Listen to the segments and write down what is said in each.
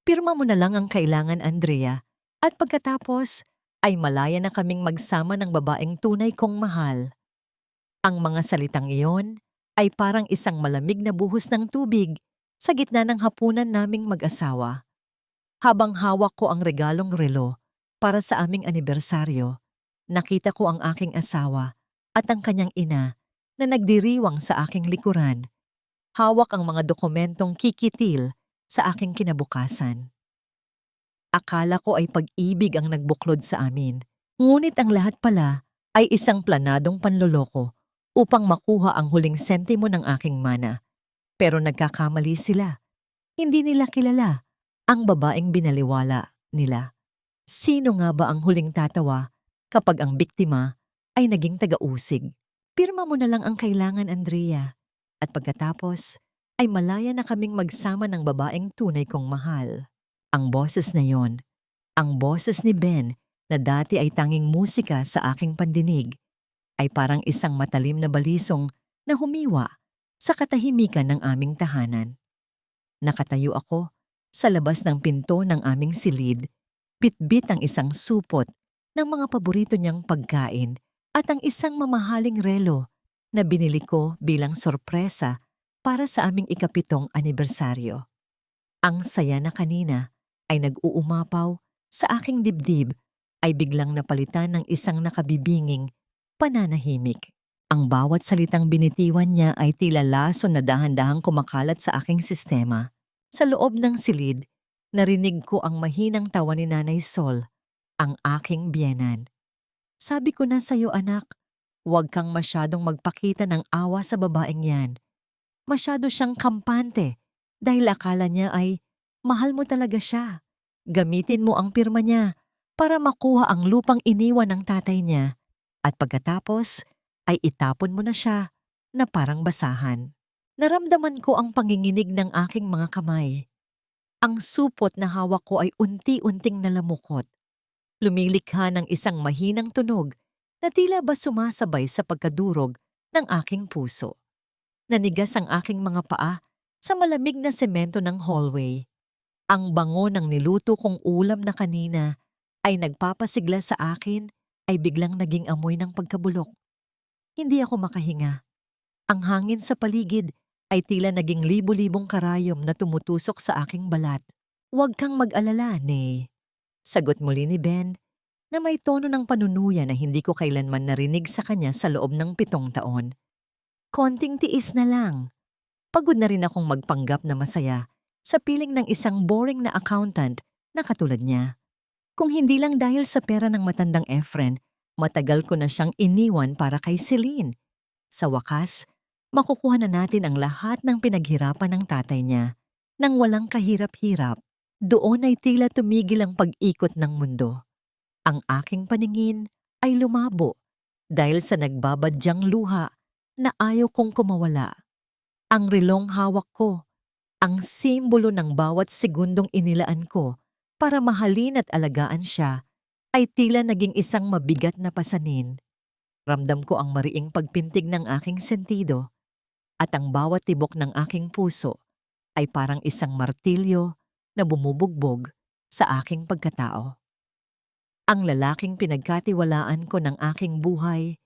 Pirma mo na lang ang kailangan, Andrea, at pagkatapos ay malaya na kaming magsama ng babaeng tunay kong mahal. Ang mga salitang iyon ay parang isang malamig na buhos ng tubig sa gitna ng hapunan naming mag-asawa. Habang hawak ko ang regalong relo para sa aming anibersaryo, nakita ko ang aking asawa at ang kanyang ina na nagdiriwang sa aking likuran. Hawak ang mga dokumentong kikitil sa aking kinabukasan. Akala ko ay pag-ibig ang nagbuklod sa amin, ngunit ang lahat pala ay isang planadong panloloko upang makuha ang huling sentimo ng aking mana. Pero nagkakamali sila. Hindi nila kilala ang babaeng binaliwala nila. Sino nga ba ang huling tatawa kapag ang biktima ay naging taga-usig? Pirma mo na lang ang kailangan, Andrea. At pagkatapos ay malaya na kaming magsama ng babaeng tunay kong mahal. Ang boses na yon, ang boses ni Ben na dati ay tanging musika sa aking pandinig, ay parang isang matalim na balisong na humiwa sa katahimikan ng aming tahanan. Nakatayo ako sa labas ng pinto ng aming silid, bitbit ang isang supot ng mga paborito niyang pagkain at ang isang mamahaling relo na binili ko bilang sorpresa para sa aming ikapitong anibersaryo. Ang saya na kanina ay nag-uumapaw sa aking dibdib ay biglang napalitan ng isang nakabibinging pananahimik. Ang bawat salitang binitiwan niya ay tila lason na dahan-dahang kumakalat sa aking sistema. Sa loob ng silid, narinig ko ang mahinang tawa ni Nanay Sol, ang aking biyenan. Sabi ko na sa'yo, anak, huwag kang masyadong magpakita ng awa sa babaeng yan. Masyado siyang kampante dahil akala niya ay mahal mo talaga siya. Gamitin mo ang pirma niya para makuha ang lupang iniwan ng tatay niya at pagkatapos ay itapon mo na siya na parang basahan. Naramdaman ko ang panginginig ng aking mga kamay. Ang supot na hawak ko ay unti-unting nalamukot. Lumilikha ng isang mahinang tunog na tila ba sumasabay sa pagkadurog ng aking puso. Nanigas ang aking mga paa sa malamig na semento ng hallway. Ang bango ng niluto kong ulam na kanina ay nagpapasigla sa akin ay biglang naging amoy ng pagkabulok. Hindi ako makahinga. Ang hangin sa paligid ay tila naging libo-libong karayom na tumutusok sa aking balat. Huwag kang mag-alala, Nay. Sagot muli ni Ben na may tono ng panunuya na hindi ko kailanman narinig sa kanya sa loob ng 7 taon. Konting tiis na lang. Pagod na rin akong magpanggap na masaya sa piling ng isang boring na accountant na katulad niya. Kung hindi lang dahil sa pera ng matandang Efren, matagal ko na siyang iniwan para kay Celine. Sa wakas, makukuha na natin ang lahat ng pinaghirapan ng tatay niya. Nang walang kahirap-hirap, doon ay tila tumigil ang pag-ikot ng mundo. Ang aking paningin ay lumabo dahil sa nagbabadyang luha na ayaw kong kumawala. Ang relong hawak ko, ang simbolo ng bawat segundong inilaan ko para mahalin at alagaan siya, ay tila naging isang mabigat na pasanin. Ramdam ko ang mariing pagpintig ng aking sentido at ang bawat tibok ng aking puso ay parang isang martilyo na bumubugbog sa aking pagkatao. Ang lalaking pinagkatiwalaan ko ng aking buhay,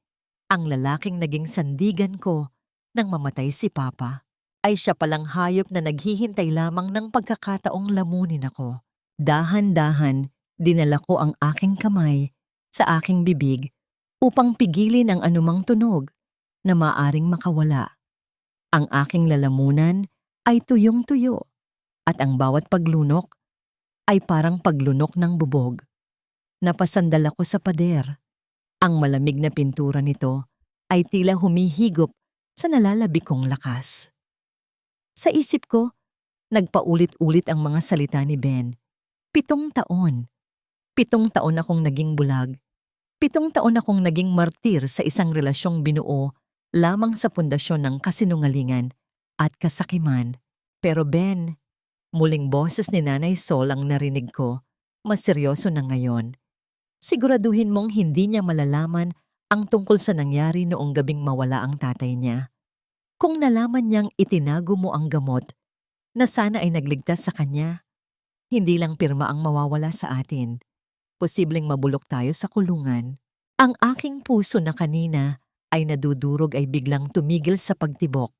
ang lalaking naging sandigan ko nang mamatay si Papa, ay siya palang hayop na naghihintay lamang ng pagkakataong lamunin ako. Dahan-dahan, dinala ko ang aking kamay sa aking bibig upang pigilin ang anumang tunog na maaring makawala. Ang aking lalamunan ay tuyong-tuyo at ang bawat paglunok ay parang paglunok ng bubog. Napasandal ako sa pader. Ang malamig na pintura nito ay tila humihigop sa nalalabi kong lakas. Sa isip ko, nagpaulit-ulit ang mga salita ni Ben. 7 taon. 7 taon akong naging bulag. 7 taon akong naging martir sa isang relasyong binuo lamang sa pundasyon ng kasinungalingan at kasakiman. Pero Ben, muling boses ni Nanay Sol ang narinig ko, mas seryoso na ngayon. Siguraduhin mong hindi niya malalaman ang tungkol sa nangyari noong gabing mawala ang tatay niya. Kung nalaman niyang itinago mo ang gamot na sana ay nagligtas sa kanya, Hindi lang pirma ang mawawala sa atin. Posibleng mabulok tayo sa kulungan. Ang aking puso na kanina ay nadudurog ay biglang tumigil sa pagtibok.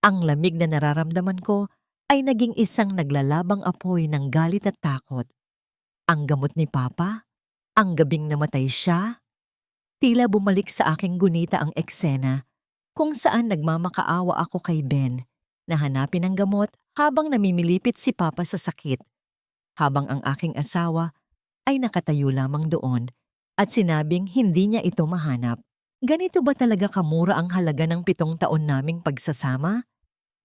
Ang lamig na nararamdaman ko ay naging isang naglalabang apoy ng galit at takot. Ang gamot ni Papa, ang gabing namatay siya, tila bumalik sa aking gunita ang eksena kung saan nagmamakaawa ako kay Ben na hanapin ang gamot habang namimilipit si Papa sa sakit, habang ang aking asawa ay nakatayo lamang doon at sinabing hindi niya ito mahanap. Ganito ba talaga kamura ang halaga ng 7 taon naming pagsasama?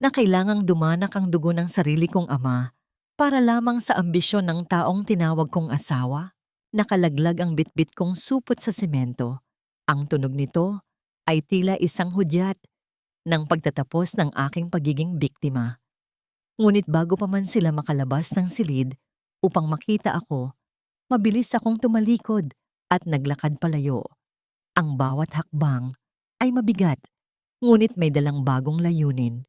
Na kailangang dumanak ang dugo ng sarili kong ama para lamang sa ambisyon ng taong tinawag kong asawa? Nakalaglag ang bitbit kong supot sa semento. Ang tunog nito ay tila isang hudyat ng pagtatapos ng aking pagiging biktima. Ngunit bago pa man sila makalabas ng silid upang makita ako, mabilis akong tumalikod at naglakad palayo. Ang bawat hakbang ay mabigat, ngunit may dalang bagong layunin.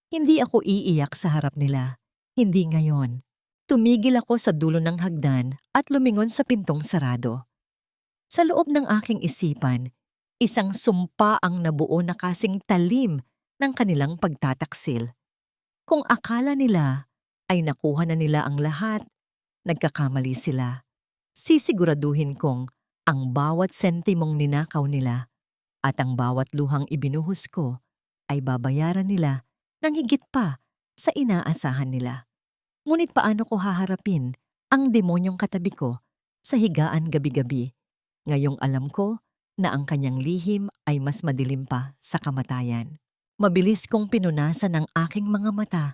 Hindi ako iiyak sa harap nila. Hindi ngayon. Tumigil ako sa dulo ng hagdan at lumingon sa pintong sarado. Sa loob ng aking isipan, isang sumpa ang nabuo na kasing talim ng kanilang pagtataksil. Kung akala nila ay nakuha na nila ang lahat, nagkakamali sila. Sisiguraduhin kong ang bawat sentimong ninakaw nila at ang bawat luhang ibinuhos ko ay babayaran nila nang higit pa sa inaasahan nila. Ngunit paano ko haharapin ang demonyong katabi ko sa higaan gabi-gabi? Ngayong alam ko na ang kanyang lihim ay mas madilim pa sa kamatayan. Mabilis kong pinunasan ang aking mga mata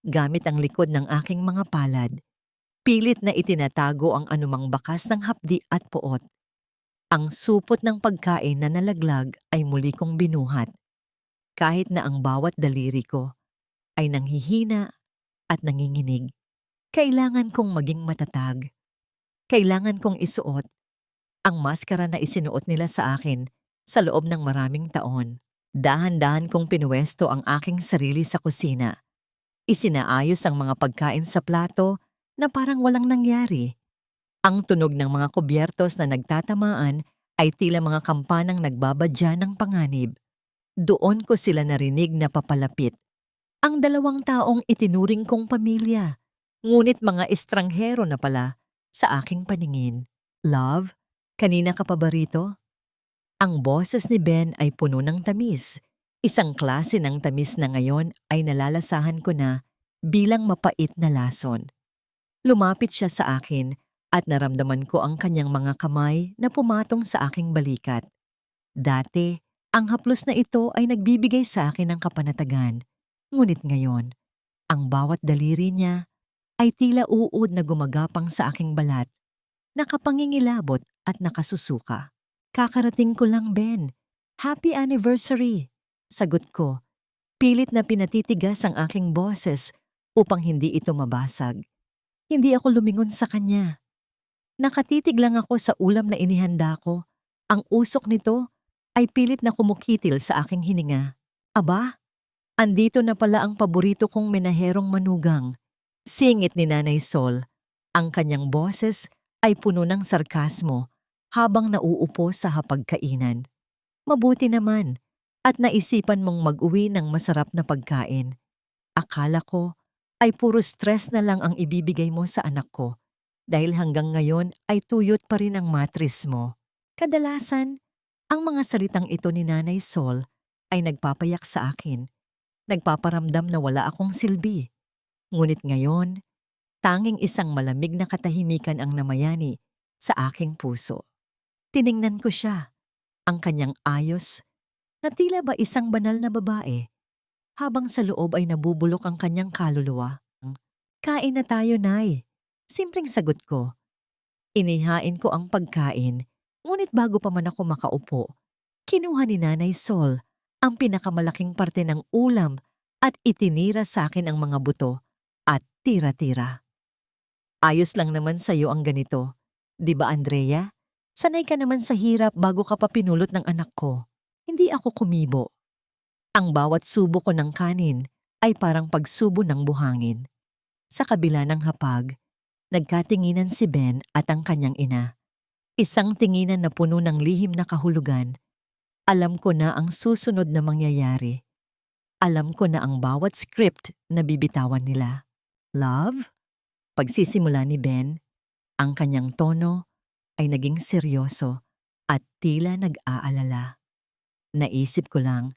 gamit ang likod ng aking mga palad. Pilit na itinatago ang anumang bakas ng hapdi at poot. Ang supot ng pagkain na nalaglag ay muli kong binuhat. Kahit na ang bawat daliri ko ay nanghihina at nanginginig. Kailangan kong maging matatag. Kailangan kong isuot ang maskara na isinuot nila sa akin sa loob ng maraming taon. Dahan-dahan kong pinuwesto ang aking sarili sa kusina. Isinaayos ang mga pagkain sa plato na parang walang nangyari. Ang tunog ng mga kubyertos na nagtatamaan ay tila mga kampanang nagbabadya ng panganib. Doon ko sila narinig na papalapit. Ang 2 taong itinuring kong pamilya, ngunit mga estranghero na pala sa aking paningin. Love, kanina ka pa ba rito? Ang boses ni Ben ay puno ng tamis. Isang klase ng tamis na ngayon ay nalalasahan ko na bilang mapait na lason. Lumapit siya sa akin at naramdaman ko ang kanyang mga kamay na pumatong sa aking balikat. Dati, ang haplos na ito ay nagbibigay sa akin ng kapanatagan. Ngunit ngayon, ang bawat daliri niya ay tila uod na gumagapang sa aking balat, nakapangingilabot at nakasusuka. Kakarating ko lang, Ben. Happy anniversary! Sagot ko. Pilit na pinatitigas ang aking boses upang hindi ito mabasag. Hindi ako lumingon sa kanya. Nakatitig lang ako sa ulam na inihanda ko. Ang usok nito ay pilit na kumukitil sa aking hininga. Aba, andito na pala ang paborito kong menaherong manugang. Singit ni Nanay Sol. Ang kanyang boses ay puno ng sarkasmo habang nauupo sa hapagkainan. Mabuti naman at naisipan mong mag-uwi ng masarap na pagkain. Akala ko ay puro stress na lang ang ibibigay mo sa anak ko dahil hanggang ngayon ay tuyot pa rin ang matris mo. Kadalasan, ang mga salitang ito ni Nanay Sol ay nagpapayak sa akin. Nagpaparamdam na wala akong silbi. Ngunit ngayon, tanging isang malamig na katahimikan ang namayani sa aking puso. Tiningnan ko siya, ang kanyang ayos, na tila ba isang banal na babae, habang sa loob ay nabubulok ang kanyang kaluluwa. Kain na tayo, Nay. Simpleng sagot ko. Inihain ko ang pagkain, ngunit bago pa man ako makaupo, kinuha ni Nanay Sol ang pinakamalaking parte ng ulam at itinira sa akin ang mga buto at tira-tira. Ayos lang naman sa'yo ang ganito. Di ba, Andrea? Sanay ka naman sa hirap bago ka pa pinulot ng anak ko. Hindi ako kumibo. Ang bawat subo ko ng kanin ay parang pagsubo ng buhangin. Sa kabila ng hapag, Nagkatinginan si Ben at ang kanyang ina. Isang tinginan na puno ng lihim na kahulugan. Alam ko na ang susunod na mangyayari. Alam ko na ang bawat script na bibitawan nila. Love? Pagsisimula ni Ben, ang kanyang tono ay naging seryoso at tila nag-aalala. Naisip ko lang,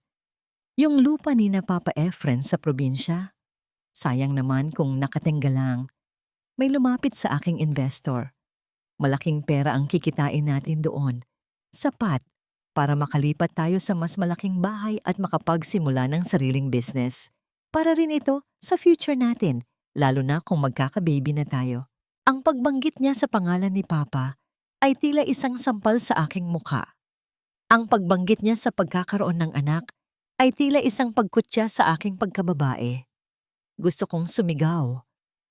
yung lupa ni na Papa Efren sa probinsya, sayang naman kung nakatingga lang. May lumapit sa aking investor. Malaking pera ang kikitain natin doon. Sapat para makalipat tayo sa mas malaking bahay at makapagsimula ng sariling business. Para rin ito sa future natin, lalo na kung magkaka-baby na tayo. Ang pagbanggit niya sa pangalan ni Papa ay tila isang sampal sa aking mukha. Ang pagbanggit niya sa pagkakaroon ng anak ay tila isang pagkutya sa aking pagkababae. Gusto kong sumigaw.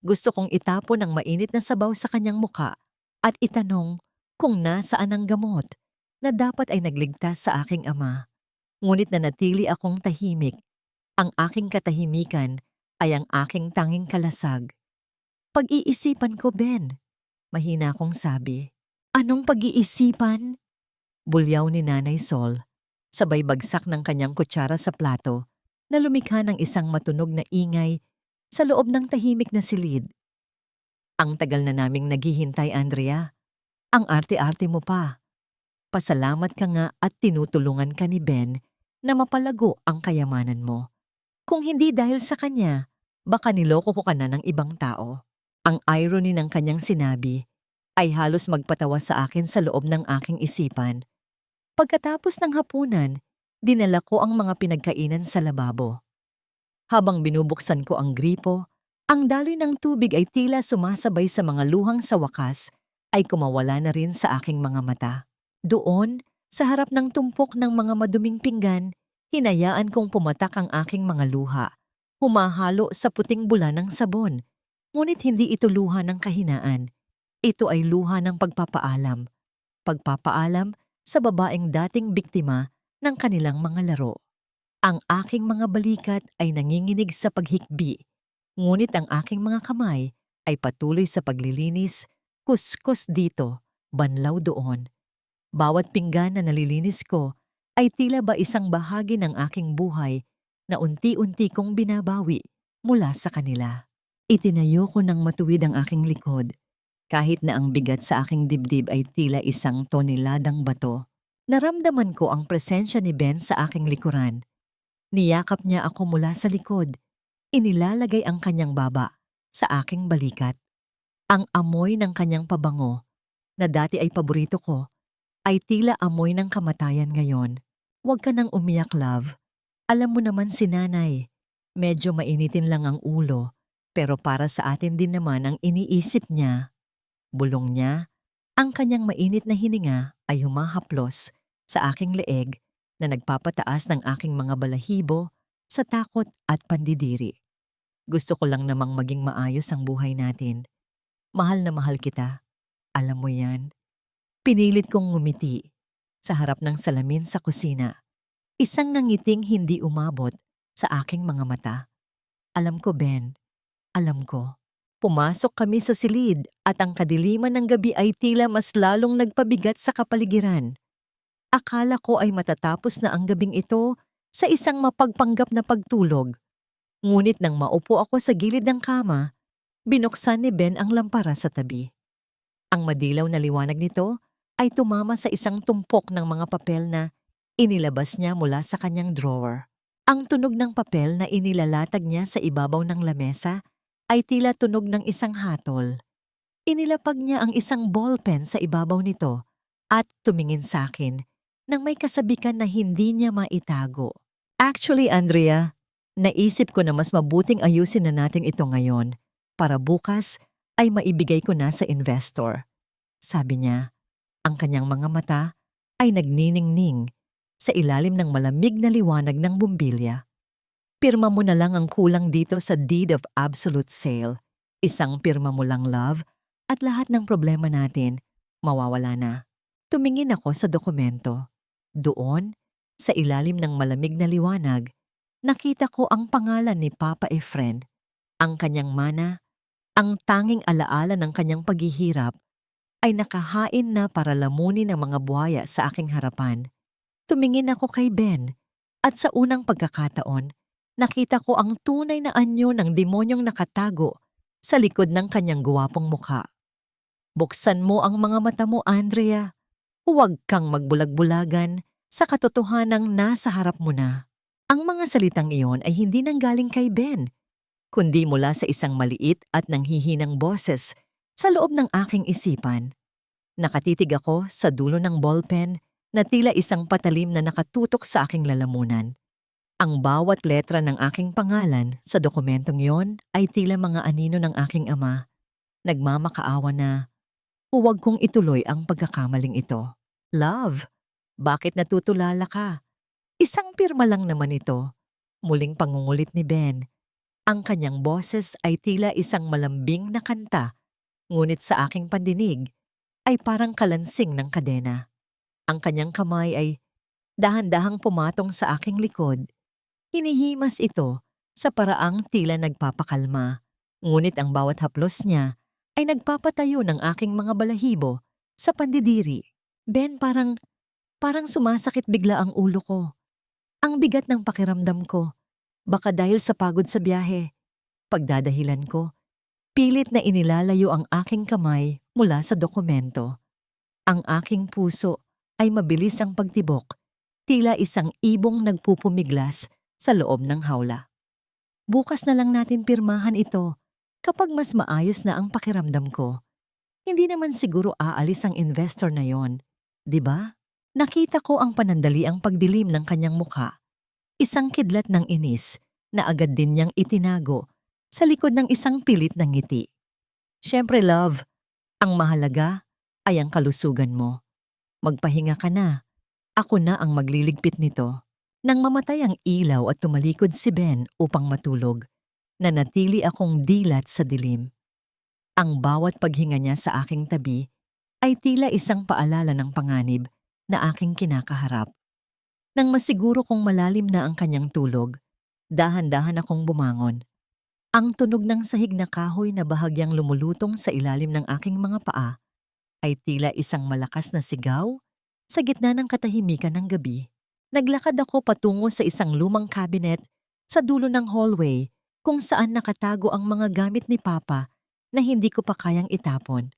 Gusto kong itapon ang mainit na sabaw sa kanyang muka at itanong kung nasaan ang gamot na dapat ay nagligtas sa aking ama. Ngunit nanatili akong tahimik. Ang aking katahimikan ay ang aking tanging kalasag. Pag-iisipan ko, Ben. Mahina akong sabi. Anong pag-iisipan? Bulyaw ni Nanay Sol, sabay bagsak ng kanyang kutsara sa plato na lumikha ng isang matunog na ingay sa loob ng tahimik na silid. Ang tagal na naming naghihintay, Andrea. Ang arte-arte mo pa. Pasalamat ka nga at tinutulungan ka ni Ben na mapalago ang kayamanan mo. Kung hindi dahil sa kanya, baka niloko ko ka na ng ibang tao. Ang irony ng kanyang sinabi ay halos magpatawa sa akin sa loob ng aking isipan. Pagkatapos ng hapunan, dinala ko ang mga pinagkainan sa lababo. Habang binubuksan ko ang gripo, ang daloy ng tubig ay tila sumasabay sa mga luhang sa wakas ay kumawala na rin sa aking mga mata. Doon, sa harap ng tumpok ng mga maduming pinggan, hinayaan kong pumatak ang aking mga luha. Humahalo sa puting bula ng sabon. Ngunit hindi ito luha ng kahinaan. Ito ay luha ng pagpapaalam. Pagpapaalam sa babaeng dating biktima ng kanilang mga laro. Ang aking mga balikat ay nanginginig sa paghikbi, ngunit ang aking mga kamay ay patuloy sa paglilinis, kuskus dito, banlaw doon. Bawat pinggan na nalilinis ko ay tila ba isang bahagi ng aking buhay na unti-unti kong binabawi mula sa kanila. Itinayo ko ng matuwid ang aking likod, kahit na ang bigat sa aking dibdib ay tila isang toneladang bato. Naramdaman ko ang presensya ni Ben sa aking likuran. Niyakap niya ako mula sa likod. Inilalagay ang kanyang baba sa aking balikat. Ang amoy ng kanyang pabango, na dati ay paborito ko, ay tila amoy ng kamatayan ngayon. Huwag ka nang umiyak, love. Alam mo naman si nanay. Medyo mainitin lang ang ulo, pero para sa atin din naman ang iniisip niya. Bulong niya, ang kanyang mainit na hininga ay humahaplos sa aking leeg na nagpapataas ng aking mga balahibo sa takot at pandidiri. Gusto ko lang namang maging maayos ang buhay natin. Mahal na mahal kita. Alam mo yan. Pinilit kong ngumiti sa harap ng salamin sa kusina. Isang nangiting hindi umabot sa aking mga mata. Alam ko, Ben. Alam ko. Pumasok kami sa silid at ang kadiliman ng gabi ay tila mas lalong nagpabigat sa kapaligiran. Akala ko ay matatapos na ang gabing ito sa isang mapagpanggap na pagtulog. Ngunit nang maupo ako sa gilid ng kama, binuksan ni Ben ang lampara sa tabi. Ang madilaw na liwanag nito ay tumama sa isang tumpok ng mga papel na inilabas niya mula sa kanyang drawer. Ang tunog ng papel na inilalatag niya sa ibabaw ng lamesa ay tila tunog ng isang hatol. Inilapag niya ang isang ballpen sa ibabaw nito at tumingin sa akin nang may kasabikan na hindi niya maitago. Actually, Andrea, naisip ko na mas mabuting ayusin na natin ito ngayon para bukas ay maibigay ko na sa investor. Sabi niya, ang kanyang mga mata ay nagniningning sa ilalim ng malamig na liwanag ng bumbilya. Pirma mo na lang ang kulang dito sa deed of absolute sale. Isang pirma mo lang, love, at lahat ng problema natin mawawala na. Tumingin ako sa dokumento. Doon, sa ilalim ng malamig na liwanag, nakita ko ang pangalan ni Papa Efren, ang kanyang mana Ang tanging alaala ng kanyang paghihirap ay nakahain na para lamunin ng mga buhaya sa aking harapan. Tumingin ako kay Ben at sa unang pagkakataon, nakita ko ang tunay na anyo ng demonyong nakatago sa likod ng kanyang guwapong mukha. Buksan mo ang mga mata mo, Andrea. Huwag kang magbulag-bulagan sa katotohanang nasa harap mo na. Ang mga salitang iyon ay hindi nanggaling kay Ben, kundi mula sa isang maliit at nanghihinang boses sa loob ng aking isipan. Nakatitig ako sa dulo ng ballpen na tila isang patalim na nakatutok sa aking lalamunan. Ang bawat letra ng aking pangalan sa dokumentong yon ay tila mga anino ng aking ama. Nagmamakaawa na, huwag kong ituloy ang pagkakamaling ito. Love, bakit natutulala ka? Isang pirma lang naman ito. Muling pangungulit ni Ben. Ang kanyang boses ay tila isang malambing na kanta, ngunit sa aking pandinig ay parang kalansing ng kadena. Ang kanyang kamay ay dahan-dahang pumatong sa aking likod. Hinihimas ito sa paraang tila nagpapakalma, ngunit ang bawat haplos niya ay nagpapatayo ng aking mga balahibo sa pandidiri. Ben, parang sumasakit bigla ang ulo ko. Ang bigat ng pakiramdam ko, baka dahil sa pagod sa biyahe. Pagdadahilan ko, pilit na inilalayo ang aking kamay mula sa dokumento. Ang aking puso ay mabilis ang pagtibok, tila isang ibong nagpupumiglas sa loob ng hawla. Bukas na lang natin pirmahan ito kapag mas maayos na ang pakiramdam ko. Hindi naman siguro aalis ang investor na yon, di ba? Nakita ko ang panandaliang pagdilim ng kanyang mukha. Isang kidlat ng inis na agad din niyang itinago sa likod ng isang pilit ng ngiti. Siyempre, love, ang mahalaga ay ang kalusugan mo. Magpahinga ka na. Ako na ang magliligpit nito. Nang mamatay ang ilaw at tumalikod si Ben upang matulog, nanatili akong dilat sa dilim. Ang bawat paghinga niya sa aking tabi ay tila isang paalala ng panganib na aking kinakaharap. Nang masiguro kong malalim na ang kanyang tulog, dahan-dahan akong bumangon. Ang tunog ng sahig na kahoy na bahagyang lumulutong sa ilalim ng aking mga paa ay tila isang malakas na sigaw sa gitna ng katahimikan ng gabi. Naglakad ako patungo sa isang lumang cabinet sa dulo ng hallway kung saan nakatago ang mga gamit ni Papa na hindi ko pa kayang itapon.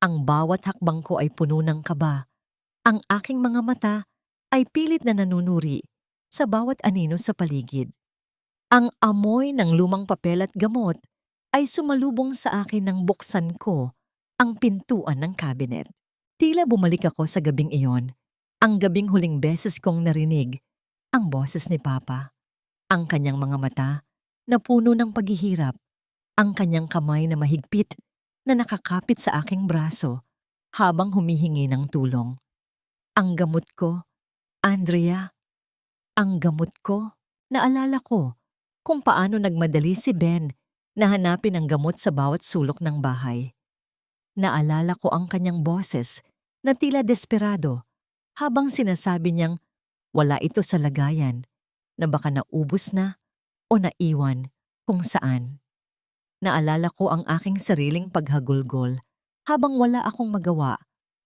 Ang bawat hakbang ko ay puno ng kaba. Ang aking mga mata ay pilit na nanunuri sa bawat anino sa paligid. Ang amoy ng lumang papel at gamot ay sumalubong sa akin nang buksan ko ang pintuan ng cabinet. Tila bumalik ako sa gabing iyon, ang gabing huling beses kong narinig ang boses ni Papa. Ang kanyang mga mata na puno ng paghihirap, ang kanyang kamay na mahigpit na nakakapit sa aking braso habang humihingi ng tulong. Ang gamot ko, Andrea, ang gamot ko, naalala ko kung paano nagmadali si Ben na hanapin ang gamot sa bawat sulok ng bahay. Naalala ko ang kanyang boses na tila desperado habang sinasabi niyang wala ito sa lagayan, na baka naubos na o naiwan kung saan. Naalala ko ang aking sariling paghagulgol habang wala akong magawa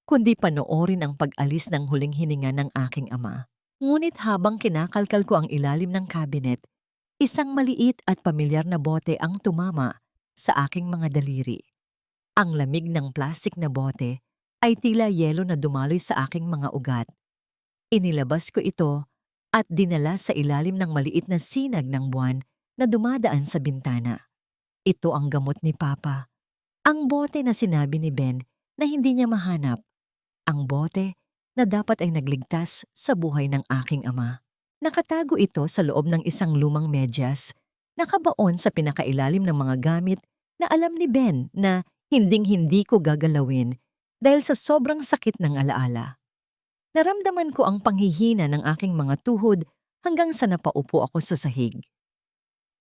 kundi panoorin ang pag-alis ng huling hininga ng aking ama. Ngunit habang kinakalkal ko ang ilalim ng cabinet, isang maliit at pamilyar na bote ang tumama sa aking mga daliri. Ang lamig ng plastik na bote ay tila yelo na dumaloy sa aking mga ugat. Inilabas ko ito at dinala sa ilalim ng maliit na sinag ng buwan na dumadaan sa bintana. Ito ang gamot ni Papa. Ang bote na sinabi ni Ben na hindi niya mahanap. Ang bote na dapat ay nagligtas sa buhay ng aking ama. Nakatago ito sa loob ng isang lumang medyas, nakabaon sa pinakailalim ng mga gamit na alam ni Ben na hinding-hindi ko gagalawin dahil sa sobrang sakit ng alaala. Naramdaman ko ang panghihina ng aking mga tuhod hanggang sa napaupo ako sa sahig.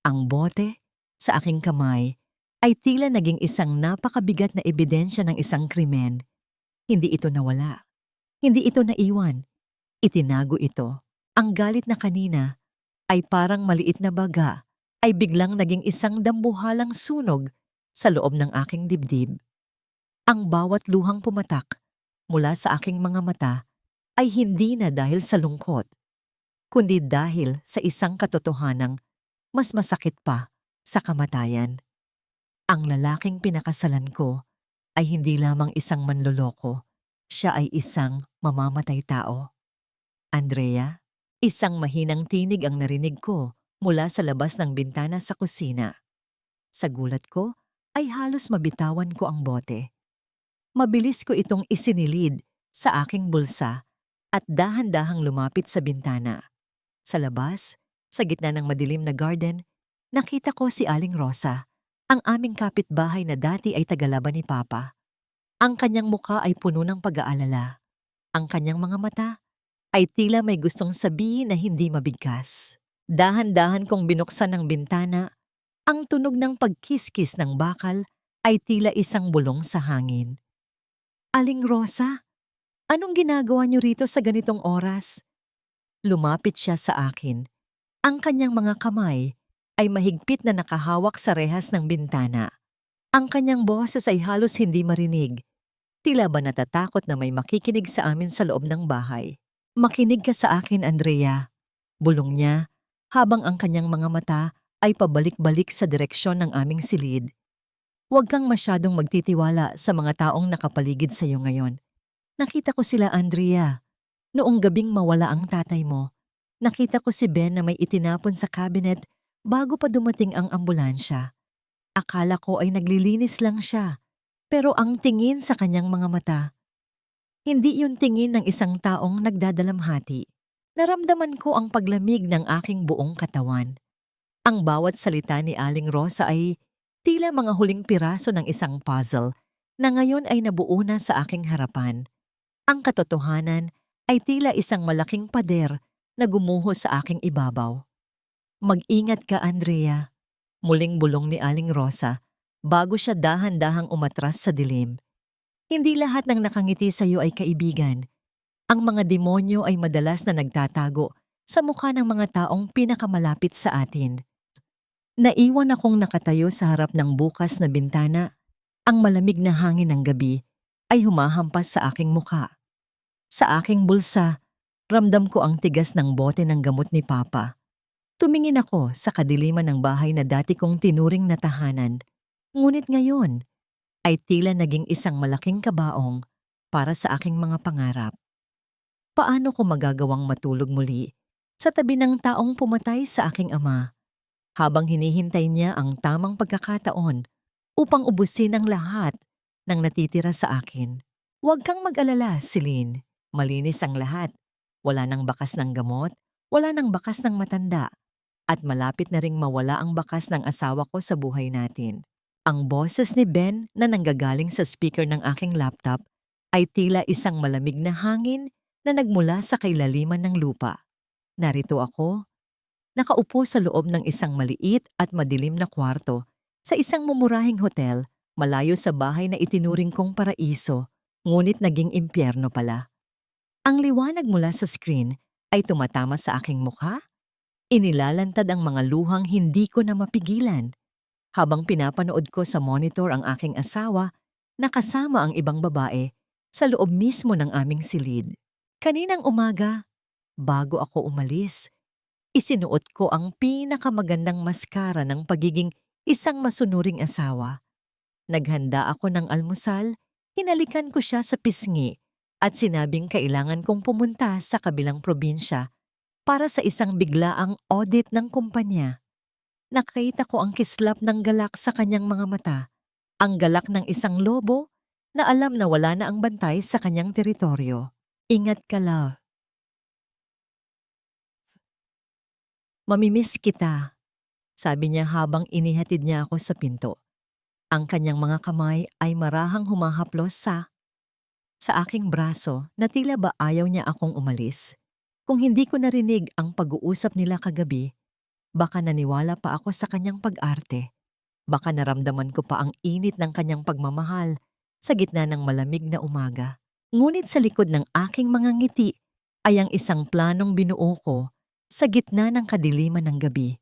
Ang bote sa aking kamay ay tila naging isang napakabigat na ebidensya ng isang krimen. Hindi ito nawala. Hindi ito naiwan. Itinago ito. Ang galit na kanina ay parang maliit na baga ay biglang naging isang dambuhalang sunog sa loob ng aking dibdib. Ang bawat luhang pumatak mula sa aking mga mata ay hindi na dahil sa lungkot, kundi dahil sa isang katotohanang mas masakit pa sa kamatayan. Ang lalaking pinakasalan ko ay hindi lamang isang manloloko, siya ay isang mamamatay tao. Andrea, isang mahinang tinig ang narinig ko mula sa labas ng bintana sa kusina. Sa gulat ko ay halos mabitawan ko ang bote. Mabilis ko itong isinilid sa aking bulsa at dahan-dahang lumapit sa bintana. Sa labas, sa gitna ng madilim na garden, nakita ko si Aling Rosa, ang aming kapitbahay na dati ay tagalaban ni Papa. Ang kanyang muka ay puno ng pag-aalala. Ang kanyang mga mata ay tila may gustong sabihin na hindi mabigkas. Dahan-dahan kong binuksan ng bintana, ang tunog ng pagkiskis ng bakal ay tila isang bulong sa hangin. Aling Rosa, anong ginagawa niyo rito sa ganitong oras? Lumapit siya sa akin. Ang kanyang mga kamay ay mahigpit na nakahawak sa rehas ng bintana. Ang kanyang boses ay halos hindi marinig. Tila ba natatakot na may makikinig sa amin sa loob ng bahay. Makinig ka sa akin, Andrea. Bulong niya habang ang kanyang mga mata ay pabalik-balik sa direksyon ng aming silid. Huwag kang masyadong magtitiwala sa mga taong nakapaligid sa iyo ngayon. Nakita ko sila, Andrea. Noong gabing mawala ang tatay mo, nakita ko si Ben na may itinapon sa cabinet bago pa dumating ang ambulansya. Akala ko ay naglilinis lang siya, pero ang tingin sa kanyang mga mata, hindi yun tingin ng isang taong nagdadalamhati. Naramdaman ko ang paglamig ng aking buong katawan. Ang bawat salita ni Aling Rosa ay tila mga huling piraso ng isang puzzle na ngayon ay nabuo na sa aking harapan. Ang katotohanan ay tila isang malaking pader na gumuho sa aking ibabaw. Mag-ingat ka, Andrea, muling bulong ni Aling Rosa bago siya dahan-dahang umatras sa dilim. Hindi lahat ng nakangiti sa iyo ay kaibigan. Ang mga demonyo ay madalas na nagtatago sa mukha ng mga taong pinakamalapit sa atin. Naiwan akong nakatayo sa harap ng bukas na bintana. Ang malamig na hangin ng gabi ay humahampas sa aking mukha. Sa aking bulsa, ramdam ko ang tigas ng bote ng gamot ni Papa. Tumingin ako sa kadiliman ng bahay na dati kong tinuring na tahanan. Ngunit ngayon ay tila naging isang malaking kabaong para sa aking mga pangarap. Paano ko magagawang matulog muli sa tabi ng taong pumatay sa aking ama? Habang hinihintay niya ang tamang pagkakataon upang ubusin ang lahat ng natitira sa akin. Huwag kang mag-alala, Celine. Malinis ang lahat. Wala nang bakas ng gamot, wala nang bakas ng matanda, at malapit na ring mawala ang bakas ng asawa ko sa buhay natin. Ang boses ni Ben na nanggagaling sa speaker ng aking laptop ay tila isang malamig na hangin na nagmula sa kailaliman ng lupa. Narito ako, nakaupo sa loob ng isang maliit at madilim na kwarto sa isang mumurahing hotel malayo sa bahay na itinuring kong paraiso, ngunit naging impyerno pala. Ang liwanag mula sa screen ay tumatama sa aking mukha. Inilalantad ang mga luhang hindi ko na mapigilan. Habang pinapanood ko sa monitor ang aking asawa, nakasama ang ibang babae sa loob mismo ng aming silid. Kaninang umaga, bago ako umalis, isinuot ko ang pinakamagandang maskara ng pagiging isang masunuring asawa. Naghanda ako ng almusal, hinalikan ko siya sa pisngi at sinabing kailangan kong pumunta sa kabilang probinsya para sa isang biglaang audit ng kumpanya. Nakita ko ang kislap ng galak sa kanyang mga mata, ang galak ng isang lobo na alam na wala na ang bantay sa kanyang teritoryo. Ingat ka, love. Mamimiss kita, sabi niya habang inihatid niya ako sa pinto. Ang kanyang mga kamay ay marahang humahaplos sa aking braso na tila ba ayaw niya akong umalis. Kung hindi ko narinig ang pag-uusap nila kagabi, baka naniwala pa ako sa kanyang pag-arte. Baka naramdaman ko pa ang init ng kanyang pagmamahal sa gitna ng malamig na umaga. Ngunit sa likod ng aking mga ngiti ay ang isang planong binuo ko sa gitna ng kadiliman ng gabi.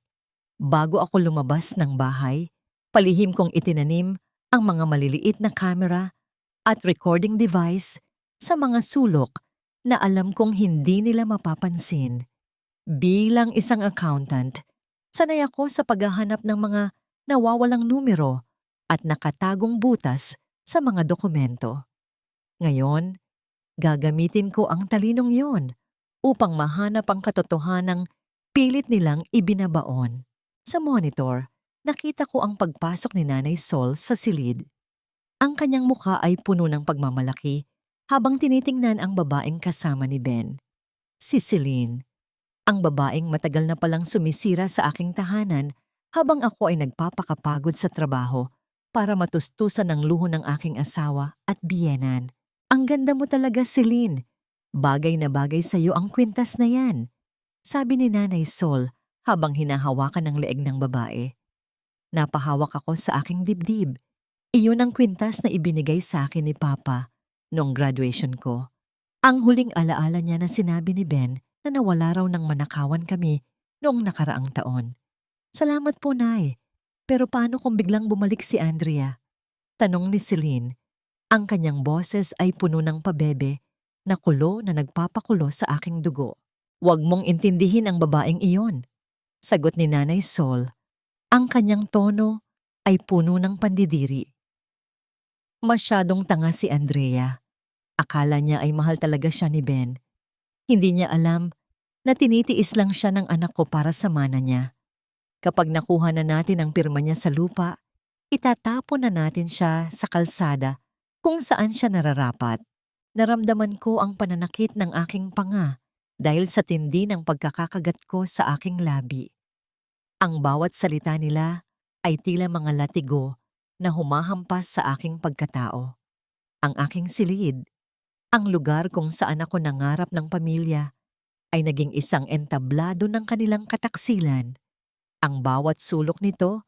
Bago ako lumabas ng bahay, Palihim kong itinanim ang mga maliliit na camera at recording device sa mga sulok na alam kong hindi nila mapapansin. Bilang isang accountant, sanay ako sa paghahanap ng mga nawawalang numero at nakatagong butas sa mga dokumento. Ngayon, gagamitin ko ang talinong yon upang mahanap ang katotohanang pilit nilang ibinabaon. Sa monitor, nakita ko ang pagpasok ni Nanay Sol sa silid. Ang kanyang mukha ay puno ng pagmamalaki habang tinitingnan ang babaeng kasama ni Ben. Si Celine, ang babaeng matagal na palang sumisira sa aking tahanan habang ako ay nagpapakapagod sa trabaho para matustusan ang luho ng aking asawa at biyenan. Ang ganda mo talaga, Celine. Bagay na bagay sa iyo ang kwintas na yan, sabi ni Nanay Sol habang hinahawakan ang leeg ng babae. Napahawak ako sa aking dibdib. Iyon ang kwintas na ibinigay sa akin ni Papa noong graduation ko. Ang huling alaala niya na sinabi ni Ben na nawala raw ng manakawan kami noong nakaraang taon. Salamat po, Nay. Pero paano kung biglang bumalik si Andrea? Tanong ni Celine. Ang kanyang boses ay puno ng pabebe na kulo na nagpapakulo sa aking dugo. Huwag mong intindihin ang babaeng iyon. Sagot ni Nanay Sol. Ang kanyang tono ay puno ng pandidiri. Masyadong tanga si Andrea. Akala niya ay mahal talaga siya ni Ben. Hindi niya alam na tinitiis lang siya ng anak ko para sa mana niya. Kapag nakuha na natin ang pirma niya sa lupa, itatapon na natin siya sa kalsada kung saan siya nararapat. Naramdaman ko ang pananakit ng aking panga dahil sa tindi ng pagkakakagat ko sa aking labi. Ang bawat salita nila ay tila mga latigo na humahampas sa aking pagkatao. Ang aking silid, ang lugar kung saan ako nangarap ng pamilya, ay naging isang entablado ng kanilang kataksilan. Ang bawat sulok nito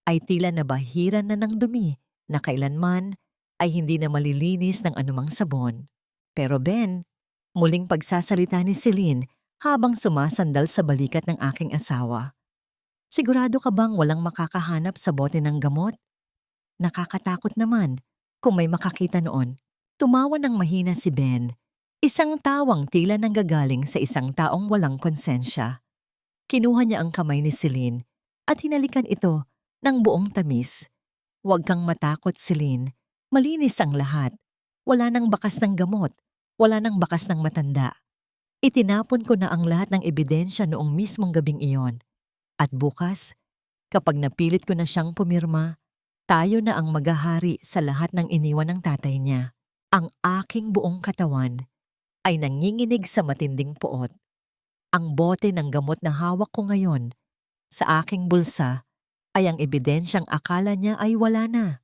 ay tila nabahiran na ng dumi na kailanman ay hindi na malilinis ng anumang sabon. Pero Ben, muling pagsasalita ni Celine habang sumasandal sa balikat ng aking asawa. Sigurado ka bang walang makakahanap sa bote ng gamot? Nakakatakot naman kung may makakita noon. Tumawa ng mahina si Ben, isang tawang tila nanggagaling sa isang taong walang konsensya. Kinuha niya ang kamay ni Celine at hinalikan ito ng buong tamis. Huwag kang matakot, Celine. Malinis ang lahat. Wala nang bakas ng gamot. Wala nang bakas ng matanda. Itinapon ko na ang lahat ng ebidensya noong mismong gabing iyon. At bukas, kapag napilit ko na siyang pumirma, tayo na ang maghahari sa lahat ng iniwan ng tatay niya. Ang aking buong katawan ay nanginginig sa matinding puot. Ang bote ng gamot na hawak ko ngayon sa aking bulsa ay ang ebidensyang akala niya ay wala na.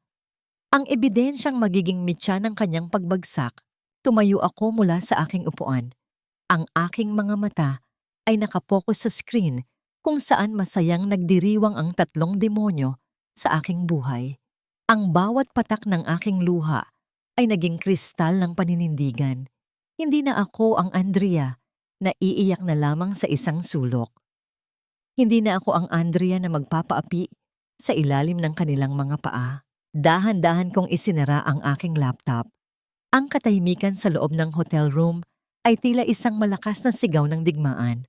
Ang ebidensyang magiging mitya ng kanyang pagbagsak. Tumayo ako mula sa aking upuan. Ang aking mga mata ay nakapokus sa screen kung saan masayang nagdiriwang ang tatlong demonyo sa aking buhay. Ang bawat patak ng aking luha ay naging kristal ng paninindigan. Hindi na ako ang Andrea na iiyak na lamang sa isang sulok. Hindi na ako ang Andrea na magpapaapi sa ilalim ng kanilang mga paa. Dahan-dahan kong isinara ang aking laptop. Ang katahimikan sa loob ng hotel room ay tila isang malakas na sigaw ng digmaan.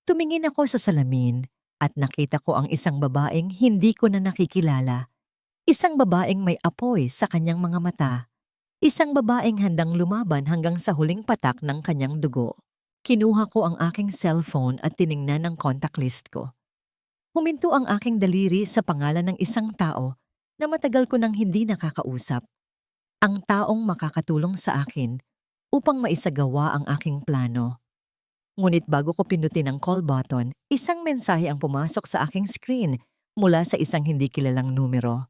Tumingin ako sa salamin at nakita ko ang isang babaeng hindi ko na nakikilala. Isang babaeng may apoy sa kanyang mga mata. Isang babaeng handang lumaban hanggang sa huling patak ng kanyang dugo. Kinuha ko ang aking cellphone at tiningnan ang contact list ko. Huminto ang aking daliri sa pangalan ng isang tao na matagal ko nang hindi nakakausap. Ang taong makakatulong sa akin upang maisagawa ang aking plano. Ngunit bago ko pindutin ang call button, isang mensahe ang pumasok sa aking screen mula sa isang hindi kilalang numero.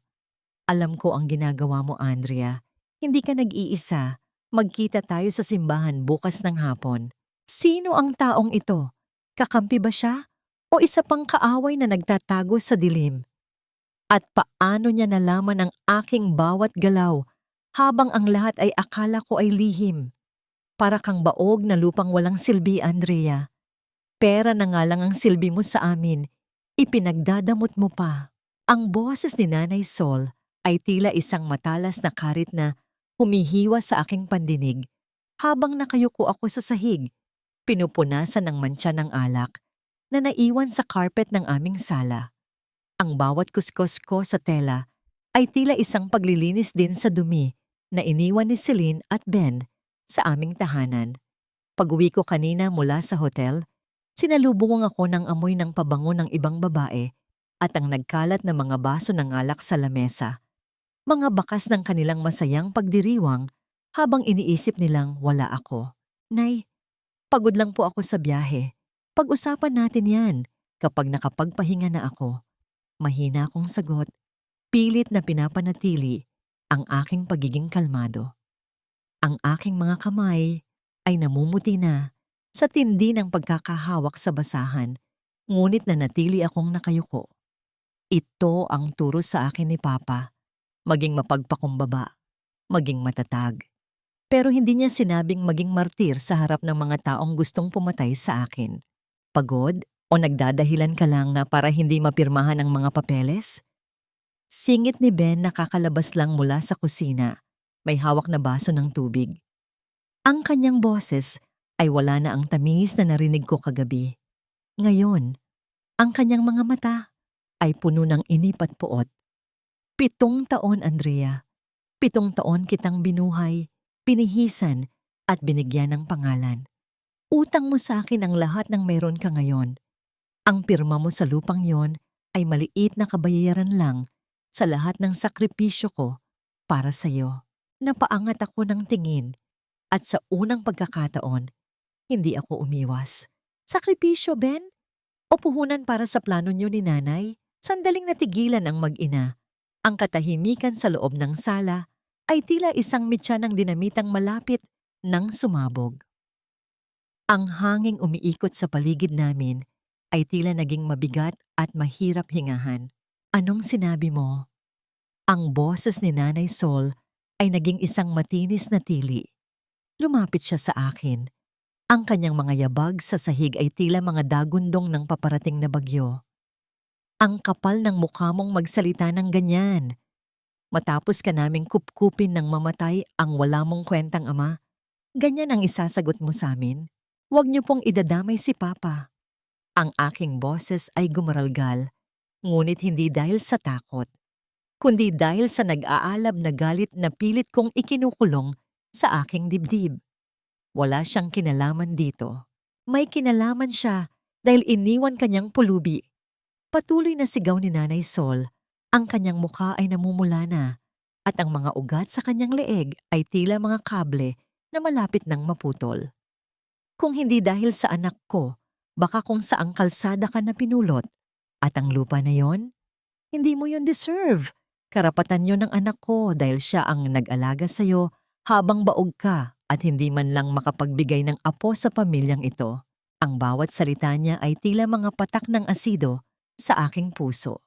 Alam ko ang ginagawa mo, Andrea. Hindi ka nag-iisa. Magkita tayo sa simbahan bukas ng hapon. Sino ang taong ito? Kakampi ba siya? O isa pang kaaway na nagtatago sa dilim? At paano niya nalaman ang aking bawat galaw habang ang lahat ay akala ko ay lihim? Para kang baog na lupang walang silbi, Andrea. Pera na nga lang ang silbi mo sa amin. Ipinagdadamot mo pa. Ang boses ni Nanay Sol ay tila isang matalas na karit na humihiwa sa aking pandinig habang nakayuko ako sa sahig, pinupunasan ng mantsa ng alak na naiwan sa carpet ng aming sala. Ang bawat kuskos ko sa tela ay tila isang paglilinis din sa dumi na iniwan ni Celine at Ben sa aming tahanan. Pag-uwi ko kanina mula sa hotel, sinalubong ako ng amoy ng pabango ng ibang babae at ang nagkalat na mga baso ng alak sa lamesa. Mga bakas ng kanilang masayang pagdiriwang habang iniisip nilang wala ako. Nay, pagod lang po ako sa biyahe. Pag-usapan natin yan kapag nakapagpahinga na ako. Mahina akong sagot, pilit na pinapanatili ang aking pagiging kalmado. Ang aking mga kamay ay namumuti na sa tindi ng pagkakahawak sa basahan, ngunit nanatili akong nakayuko. Ito ang turo sa akin ni Papa, maging mapagpakumbaba, maging matatag. Pero hindi niya sinabing maging martir sa harap ng mga taong gustong pumatay sa akin. Pagod o nagdadahilan ka lang na para hindi mapirmahan ang mga papeles? Singit ni Ben na kakalabas lang mula sa kusina, may hawak na baso ng tubig. Ang kanyang boses ay wala na ang tamis na narinig ko kagabi. Ngayon, ang kanyang mga mata ay puno ng inip at puot. 7 taon, Andrea. 7 taon kitang binuhay, pinihisan at binigyan ng pangalan. Utang mo sa akin ang lahat ng meron ka ngayon. Ang pirma mo sa lupang yon ay maliit na kabayaran lang sa lahat ng sakripisyo ko para sa iyo. Napaangat ako ng tingin at sa unang pagkakataon, hindi ako umiwas. Sakripisyo, Ben? O puhunan para sa plano niyo ni Nanay? Sandaling natigilan ang mag-ina. Ang katahimikan sa loob ng sala ay tila isang mitya ng dinamitang malapit nang sumabog. Ang hanging umiikot sa paligid namin ay tila naging mabigat at mahirap hingahan. Anong sinabi mo? Ang boses ni Nanay Sol ay naging isang matinis na tili. Lumapit siya sa akin. Ang kanyang mga yabag sa sahig ay tila mga dagundong ng paparating na bagyo. Ang kapal ng mukha mong magsalita ng ganyan. Matapos ka naming kupkupin ng mamatay ang wala mong kwentang ama, ganyan ang isasagot mo sa amin? Huwag niyo pong idadamay si Papa. Ang aking boses ay gumaralgal, ngunit hindi dahil sa takot, kundi dahil sa nag-aalab na galit na pilit kong ikinukulong sa aking dibdib. Wala siyang kinalaman dito. May kinalaman siya dahil iniwan kanyang pulubi. Patuloy na sigaw ni Nanay Sol, ang kanyang mukha ay namumula na at ang mga ugat sa kanyang leeg ay tila mga kable na malapit nang maputol. Kung hindi dahil sa anak ko, baka kung saang kalsada ka na pinulot. At ang lupa na yon, hindi mo yon deserve. Karapatan yon ng anak ko dahil siya ang nag-alaga sa'yo habang baog ka at hindi man lang makapagbigay ng apo sa pamilyang ito. Ang bawat salita niya ay tila mga patak ng asido sa aking puso.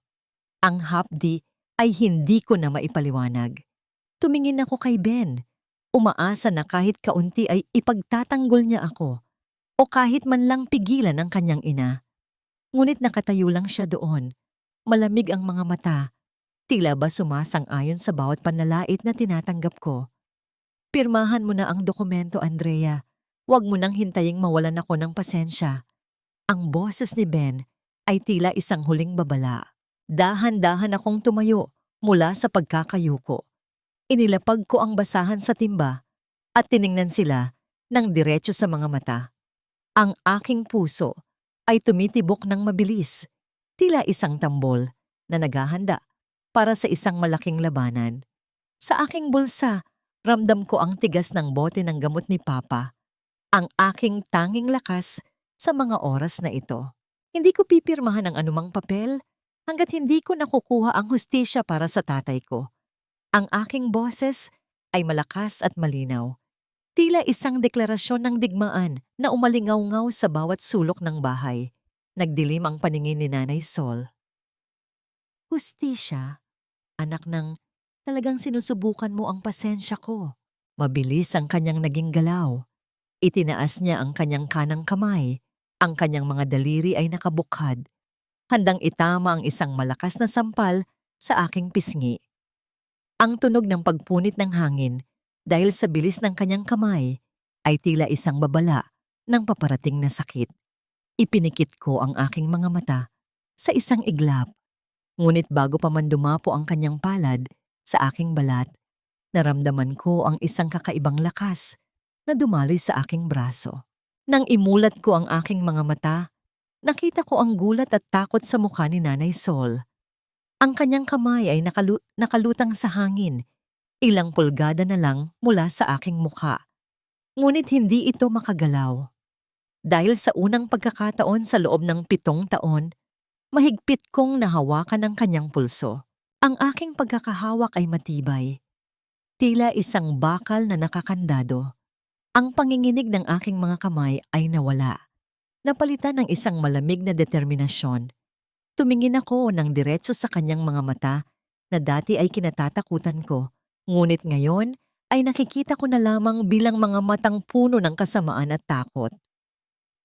Ang hapdi ay hindi ko na maipaliwanag. Tumingin ako kay Ben. Umaasa na kahit kaunti ay ipagtatanggol niya ako o kahit man lang pigilan ang kanyang ina. Ngunit nakatayo lang siya doon. Malamig ang mga mata. Tila ba sumasang-ayon sa bawat panlalait na tinatanggap ko. Pirmahan mo na ang dokumento, Andrea. Huwag mo nang hintaying mawalan ako ng pasensya. Ang boses ni Ben ay tila isang huling babala. Dahan-dahan akong tumayo mula sa pagkakayuko. Inilapag ko ang basahan sa timba at tiningnan sila ng diretso sa mga mata. Ang aking puso ay tumitibok ng mabilis, tila isang tambol na naghahanda para sa isang malaking labanan. Sa aking bulsa, ramdam ko ang tigas ng bote ng gamot ni Papa, ang aking tanging lakas sa mga oras na ito. Hindi ko pipirmahan ang anumang papel hanggat hindi ko nakukuha ang hustisya para sa tatay ko. Ang aking boses ay malakas at malinaw. Tila isang deklarasyon ng digmaan na umalingaw-ngaw sa bawat sulok ng bahay. Nagdilim ang paningin ni Nanay Sol. Hustisya, anak ng talagang sinusubukan mo ang pasensya ko. Mabilis ang kanyang naging galaw. Itinaas niya ang kanyang kanang kamay. Ang kanyang mga daliri ay nakabukhad. Handang itama ang isang malakas na sampal sa aking pisngi. Ang tunog ng pagpunit ng hangin dahil sa bilis ng kanyang kamay ay tila isang babala ng paparating na sakit. Ipinikit ko ang aking mga mata sa isang iglap. Ngunit bago pa man dumapo ang kanyang palad sa aking balat, naramdaman ko ang isang kakaibang lakas na dumaloy sa aking braso. Nang imulat ko ang aking mga mata, nakita ko ang gulat at takot sa mukha ni Nanay Sol. Ang kanyang kamay ay nakalutang sa hangin, ilang pulgada na lang mula sa aking mukha. Ngunit hindi ito makagalaw. Dahil sa unang pagkakataon sa loob ng 7 taon, mahigpit kong nahawakan ang kanyang pulso. Ang aking pagkakahawak ay matibay. Tila isang bakal na nakakandado. Ang panginginig ng aking mga kamay ay nawala. Napalitan ng isang malamig na determinasyon. Tumingin ako ng diretso sa kanyang mga mata na dati ay kinatatakutan ko, ngunit ngayon ay nakikita ko na lamang bilang mga matang puno ng kasamaan at takot.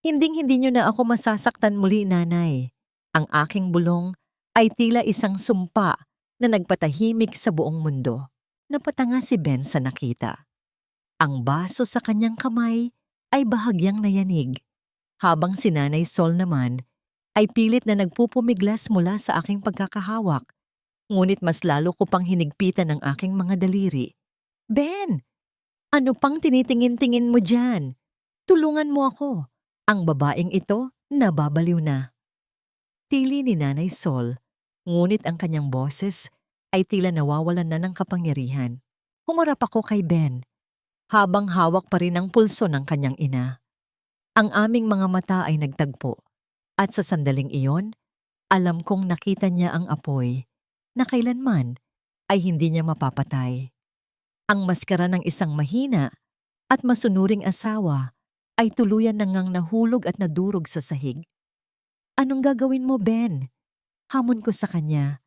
Hinding-hindi niyo na ako masasaktan muli, Nanay. Ang aking bulong ay tila isang sumpa na nagpatahimik sa buong mundo. Napatanga si Ben sa nakita. Ang baso sa kanyang kamay ay bahagyang nayanig, habang si Nanay Sol naman ay pilit na nagpupumiglas mula sa aking pagkakahawak, ngunit mas lalo ko pang hinigpitan ang aking mga daliri. Ben, ano pang tinitingin-tingin mo dyan? Tulungan mo ako. Ang babaeng ito nababaliw na. Tili ni Nanay Sol, ngunit ang kanyang boses ay tila nawawalan na ng kapangyarihan. Humarap ako kay Ben, habang hawak pa rin ang pulso ng kanyang ina. Ang aming mga mata ay nagtagpo. At sa sandaling iyon, alam kong nakita niya ang apoy na kailanman ay hindi niya mapapatay. Ang maskara ng isang mahina at masunuring asawa ay tuluyan na ngang nahulog at nadurog sa sahig. Anong gagawin mo, Ben? Hamon ko sa kanya.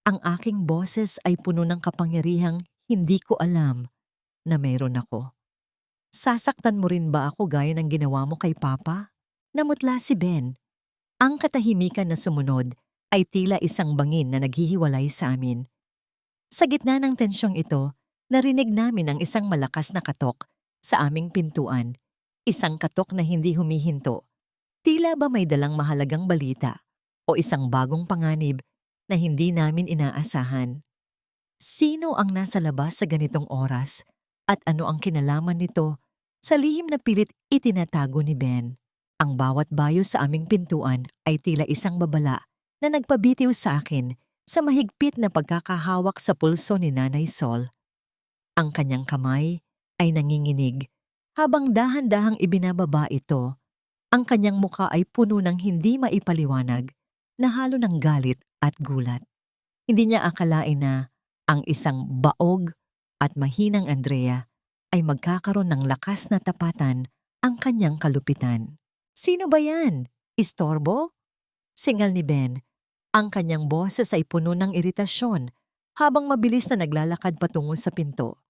Ang aking boses ay puno ng kapangyarihang hindi ko alam na mayroon ako. Sasaktan mo rin ba ako gaya ng ginawa mo kay Papa? Namutla si Ben. Ang katahimikan na sumunod ay tila isang bangin na naghihiwalay sa amin. Sa gitna ng tensyong ito, narinig namin ang isang malakas na katok sa aming pintuan. Isang katok na hindi humihinto. Tila ba may dalang mahalagang balita o isang bagong panganib na hindi namin inaasahan. Sino ang nasa labas sa ganitong oras at ano ang kinalaman nito sa lihim na pilit itinatago ni Ben? Ang bawat bayo sa aming pintuan ay tila isang babala na nagpabitiw sa akin sa mahigpit na pagkakahawak sa pulso ni Nanay Sol. Ang kanyang kamay ay nanginginig habang dahan-dahang ibinababa ito. Ang kanyang muka ay puno ng hindi maipaliwanag na halo ng galit at gulat. Hindi niya akalain na ang isang baog at mahinang Andrea ay magkakaroon ng lakas na tapatan ang kanyang kalupitan. Sino ba yan? Istorbo? Singal ni Ben. Ang kanyang boses ay puno ng iritasyon habang mabilis na naglalakad patungo sa pinto.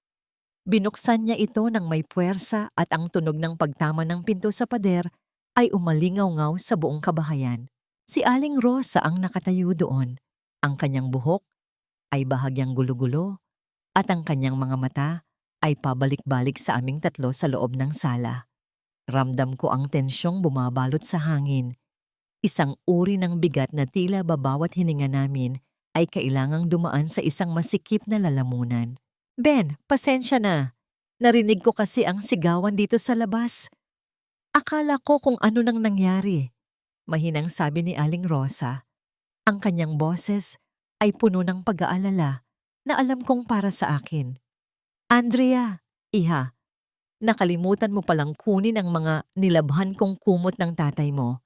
Binuksan niya ito ng may puwersa at ang tunog ng pagtama ng pinto sa pader ay umalingaw-ngaw sa buong kabahayan. Si Aling Rosa ang nakatayo doon. Ang kanyang buhok ay bahagyang gulo-gulo at ang kanyang mga mata ay pabalik-balik sa aming tatlo sa loob ng sala. Ramdam ko ang tensyong bumabalot sa hangin. Isang uri ng bigat na tila babawat hininga namin ay kailangang dumaan sa isang masikip na lalamunan. Ben, pasensya na. Narinig ko kasi ang sigawan dito sa labas. Akala ko kung ano nang nangyari. Mahinang sabi ni Aling Rosa. Ang kanyang boses ay puno ng pag-aalala na alam kong para sa akin. Andrea, iha. Nakalimutan mo palang kunin ang mga nilabhan kong kumot ng tatay mo.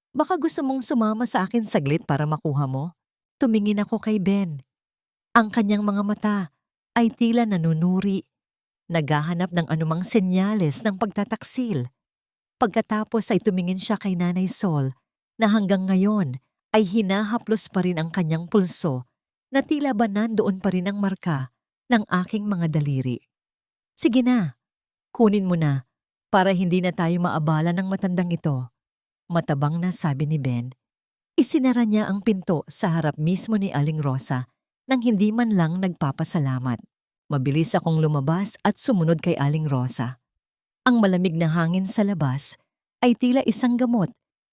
Baka gusto mong sumama sa akin saglit para makuha mo? Tumingin ako kay Ben. Ang kanyang mga mata ay tila nanunuri, naghahanap ng anumang senyales ng pagtataksil. Pagkatapos ay tumingin siya kay Nanay Sol na hanggang ngayon ay hinahaplos pa rin ang kanyang pulso na tila ba nandoon pa rin ang marka ng aking mga daliri. Sige na. Kunin mo na, para hindi na tayo maabala ng matandang ito. Matabang na sabi ni Ben. Isinara niya ang pinto sa harap mismo ni Aling Rosa nang hindi man lang nagpapasalamat. Mabilis akong lumabas at sumunod kay Aling Rosa. Ang malamig na hangin sa labas ay tila isang gamot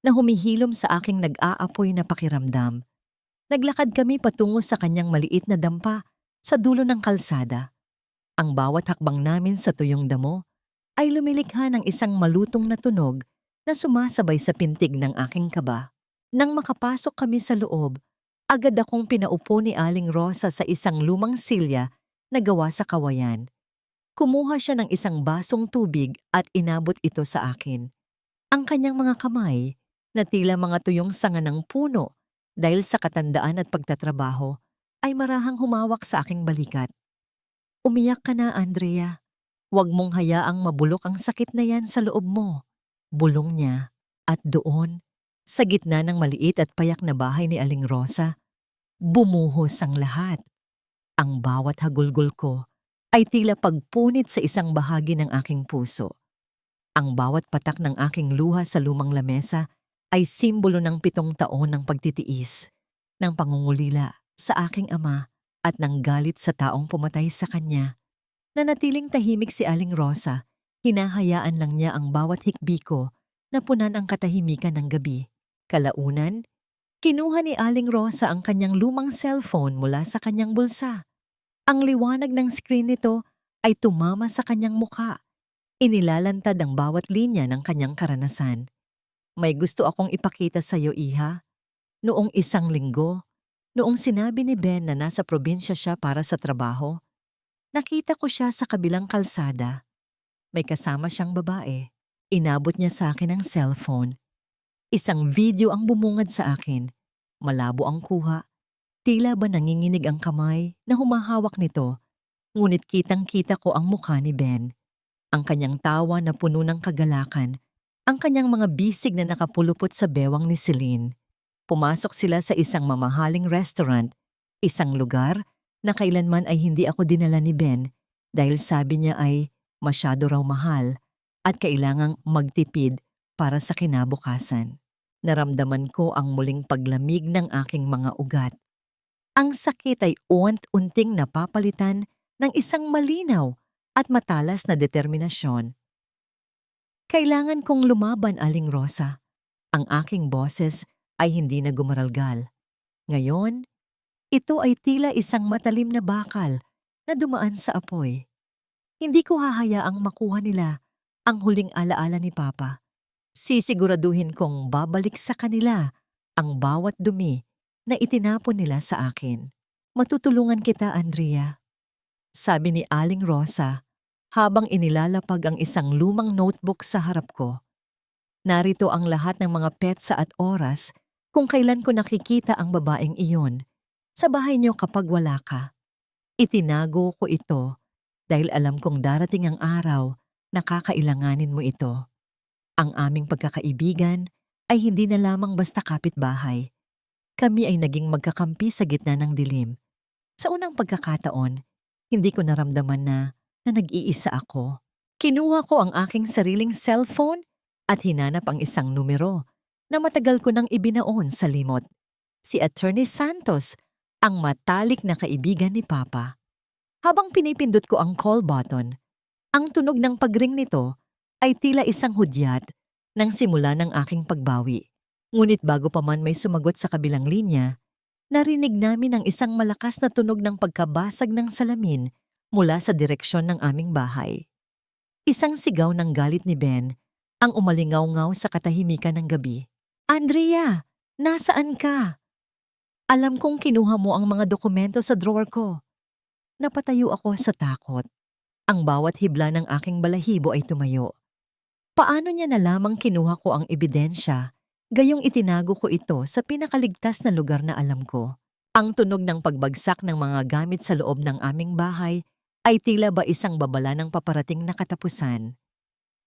na humihilom sa aking nag-aapoy na pakiramdam. Naglakad kami patungo sa kanyang maliit na dampa sa dulo ng kalsada. Ang bawat hakbang namin sa tuyong damo ay lumilikha ng isang malutong na tunog na sumasabay sa pintig ng aking kaba. Nang makapasok kami sa loob, agad akong pinaupo ni Aling Rosa sa isang lumang silya na gawa sa kawayan. Kumuha siya ng isang basong tubig at inabot ito sa akin. Ang kanyang mga kamay, na tila mga tuyong sanga ng puno dahil sa katandaan at pagtatrabaho, ay marahang humawak sa aking balikat. Umiyak ka na, Andrea. Huwag mong hayaang mabulok ang sakit na yan sa loob mo. Bulong niya. At doon, sa gitna ng maliit at payak na bahay ni Aling Rosa, bumuhos ang lahat. Ang bawat hagulgol ko ay tila pagpunit sa isang bahagi ng aking puso. Ang bawat patak ng aking luha sa lumang lamesa ay simbolo ng 7 taon ng pagtitiis, ng pangungulila sa aking ama at ng galit sa taong pumatay sa kanya. Nanatiling tahimik si Aling Rosa, hinahayaan lang niya ang bawat hikbi ko na punan ang katahimikan ng gabi. Kalaunan, kinuha ni Aling Rosa ang kanyang lumang cellphone mula sa kanyang bulsa. Ang liwanag ng screen nito ay tumama sa kanyang mukha. Inilalantad ang bawat linya ng kanyang karanasan. May gusto akong ipakita sa iyo, iha. Noong 1 linggo, noong sinabi ni Ben na nasa probinsya siya para sa trabaho, nakita ko siya sa kabilang kalsada. May kasama siyang babae. Inabot niya sa akin ang cellphone. Isang video ang bumungad sa akin. Malabo ang kuha. Tila ba nanginginig ang kamay na humahawak nito, ngunit kitang-kita ko ang mukha ni Ben. Ang kanyang tawa na puno ng kagalakan, ang kanyang mga bisig na nakapulupot sa bewang ni Celine. Pumasok sila sa isang mamahaling restaurant, isang lugar na kailanman ay hindi ako dinala ni Ben dahil sabi niya ay masyado raw mahal at kailangang magtipid para sa kinabukasan. Naramdaman ko ang muling paglamig ng aking mga ugat. Ang sakit ay unti-unting napapalitan ng isang malinaw at matalas na determinasyon. Kailangan kong lumaban, Aling Rosa. Ang aking boses ay hindi na gumaralgal. Ngayon, ito ay tila isang matalim na bakal na dumaan sa apoy. Hindi ko hahayaang makuha nila ang huling alaala ni Papa. Sisiguraduhin kong babalik sa kanila ang bawat dumi na itinapon nila sa akin. Matutulungan kita, Andrea, sabi ni Aling Rosa habang inilalapag ang isang lumang notebook sa harap ko. Narito ang lahat ng mga petsa at oras kung kailan ko nakikita ang babaeng iyon sa bahay niyo kapag wala ka. Itinago ko ito dahil alam kong darating ang araw na kakailanganin mo ito. Ang aming pagkakaibigan ay hindi na lamang basta kapitbahay. Kami ay naging magkakampi sa gitna ng dilim. Sa unang pagkakataon, hindi ko naramdaman na nag-iisa ako. Kinuha ko ang aking sariling cellphone at hinanap ang isang numero na matagal ko nang ibinaon sa limot. Si Attorney Santos, ang matalik na kaibigan ni Papa. Habang pinipindot ko ang call button, ang tunog ng pagring nito ay tila isang hudyat ng simula ng aking pagbawi. Ngunit bago pa man may sumagot sa kabilang linya, narinig namin ang isang malakas na tunog ng pagkabasag ng salamin mula sa direksyon ng aming bahay. Isang sigaw ng galit ni Ben ang umalingaw-ngaw sa katahimikan ng gabi. Andrea, nasaan ka? Alam kong kinuha mo ang mga dokumento sa drawer ko. Napatayo ako sa takot. Ang bawat hibla ng aking balahibo ay tumayo. Paano niya na lamang kinuha ko ang ebidensya, gayong itinago ko ito sa pinakaligtas na lugar na alam ko? Ang tunog ng pagbagsak ng mga gamit sa loob ng aming bahay ay tila ba isang babala ng paparating na katapusan.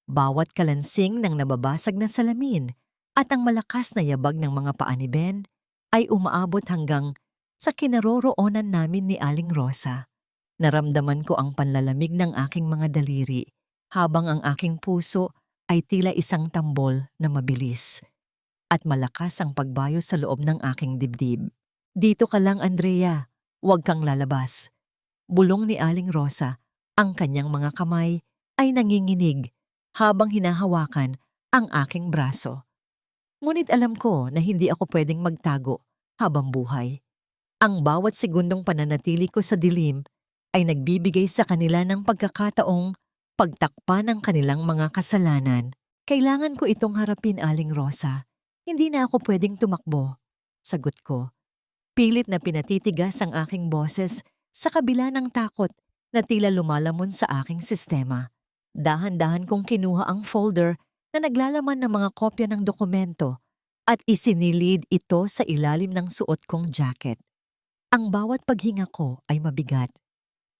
Bawat kalansing ng nababasag na salamin at ang malakas na yabag ng mga paa ni Ben ay umaabot hanggang sa kinaroroonan namin ni Aling Rosa. Naramdaman ko ang panlalamig ng aking mga daliri habang ang aking puso ay tila isang tambol na mabilis at malakas ang pagbayo sa loob ng aking dibdib. Dito ka lang, Andrea. Huwag kang lalabas. Bulong ni Aling Rosa. Ang kanyang mga kamay ay nanginginig habang hinahawakan ang aking braso. Ngunit alam ko na hindi ako pwedeng magtago habang buhay. Ang bawat segundong pananatili ko sa dilim ay nagbibigay sa kanila ng pagkakataong pagtakpan ng kanilang mga kasalanan. Kailangan ko itong harapin, Aling Rosa. Hindi na ako pwedeng tumakbo. Sagot ko. Pilit na pinatitigas ang aking boses sa kabila ng takot na tila lumalamon sa aking sistema. Dahan-dahan kong kinuha ang folder na naglalaman ng mga kopya ng dokumento at isinilid ito sa ilalim ng suot kong jacket. Ang bawat paghinga ko ay mabigat.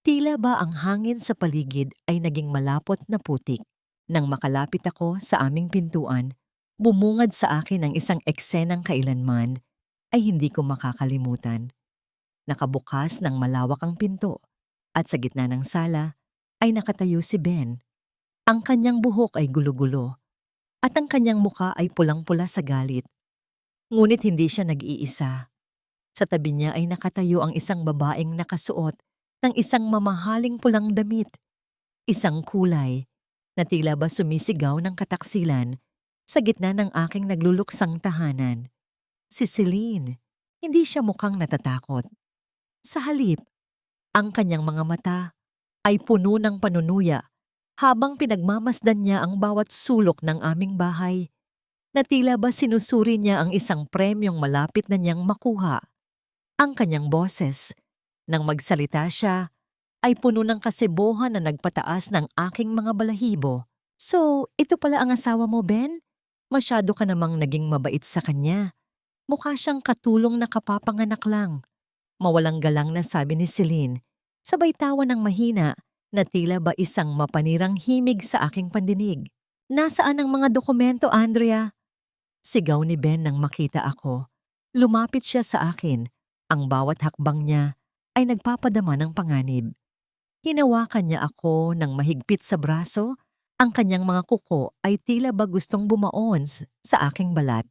Tila ba ang hangin sa paligid ay naging malapot na putik. Nang makalapit ako sa aming pintuan, bumungad sa akin ang isang eksenang kailanman ay hindi ko makakalimutan. Nakabukas ng malawak ang pinto at sa gitna ng sala ay nakatayo si Ben. Ang kanyang buhok ay gulo-gulo at ang kanyang muka ay pulang-pula sa galit. Ngunit hindi siya nag-iisa. Sa tabi niya ay nakatayo ang isang babaeng nakasuot ng isang mamahaling pulang damit. Isang kulay na tila ba sumisigaw ng kataksilan sa gitna ng aking nagluluksang tahanan. Si Celine, hindi siya mukhang natatakot. Sa halip, ang kanyang mga mata ay puno ng panunuya habang pinagmamasdan niya ang bawat sulok ng aming bahay na tila ba sinusuri niya ang isang premyong malapit na niyang makuha. Ang kanyang boses, nang magsalita siya, ay puno ng kasibohan na nagpataas ng aking mga balahibo. So, ito pala ang asawa mo, Ben? Masyado ka namang naging mabait sa kanya. Mukha siyang katulong na kapapanganak lang. Mawalang galang na sabi ni Celine, sabay tawa ng mahina na tila ba isang mapanirang himig sa aking pandinig. Nasaan ang mga dokumento, Andrea? Sigaw ni Ben nang makita ako. Lumapit siya sa akin. Ang bawat hakbang niya ay nagpapadama ng panganib. Hinawakan niya ako ng mahigpit sa braso. Ang kanyang mga kuko ay tila ba gustong bumaon sa aking balat.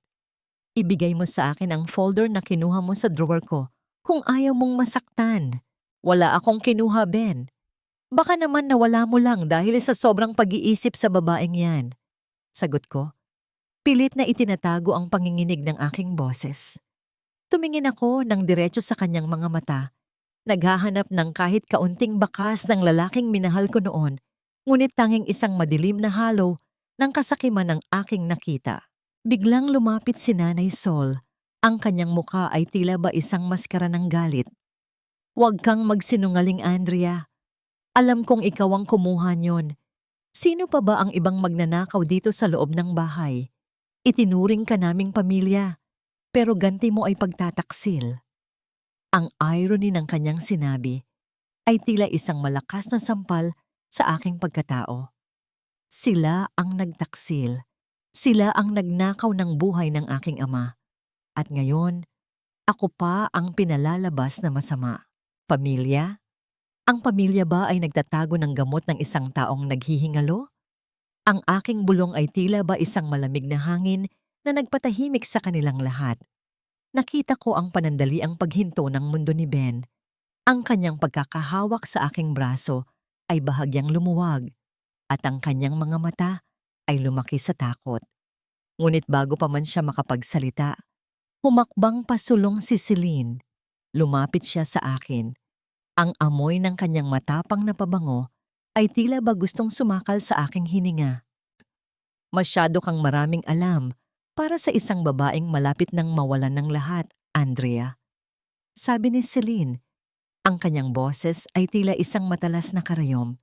Ibigay mo sa akin ang folder na kinuha mo sa drawer ko kung ayaw mong masaktan. Wala akong kinuha, Ben. Baka naman nawala mo lang dahil sa sobrang pag-iisip sa babaeng yan. Sagot ko. Pilit na itinatago ang panginginig ng aking boses. Tumingin ako ng diretso sa kanyang mga mata. Naghahanap ng kahit kaunting bakas ng lalaking minahal ko noon, ngunit tanging isang madilim na halo ng kasakiman ng aking nakita. Biglang lumapit si Nanay Sol. Ang kanyang muka ay tila ba isang maskara ng galit. Huwag kang magsinungaling, Andrea. Alam kong ikaw ang kumuha niyon. Sino pa ba ang ibang magnanakaw dito sa loob ng bahay? Itinuring ka naming pamilya, pero ganti mo ay pagtataksil. Ang irony ng kanyang sinabi ay tila isang malakas na sampal sa aking pagkatao. Sila ang nagtaksil. Sila ang nagnakaw ng buhay ng aking ama. At ngayon, ako pa ang pinalalabas na masama. Pamilya? Ang pamilya ba ay nagtatago ng gamot ng isang taong naghihingalo? Ang aking bulong ay tila ba isang malamig na hangin na nagpatahimik sa kanilang lahat. Nakita ko ang panandaliang paghinto ng mundo ni Ben. Ang kanyang pagkakahawak sa aking braso ay bahagyang lumuwag at ang kanyang mga mata ay lumaki sa takot. Ngunit bago pa man siya makapagsalita, humakbang pasulong si Celine. Lumapit siya sa akin. Ang amoy ng kanyang matapang na pabango ay tila ba gustong sumakal sa aking hininga. Masyado kang maraming alam para sa isang babaeng malapit nang mawalan ng lahat, Andrea. Sabi ni Celine, ang kanyang boses ay tila isang matalas na karayom.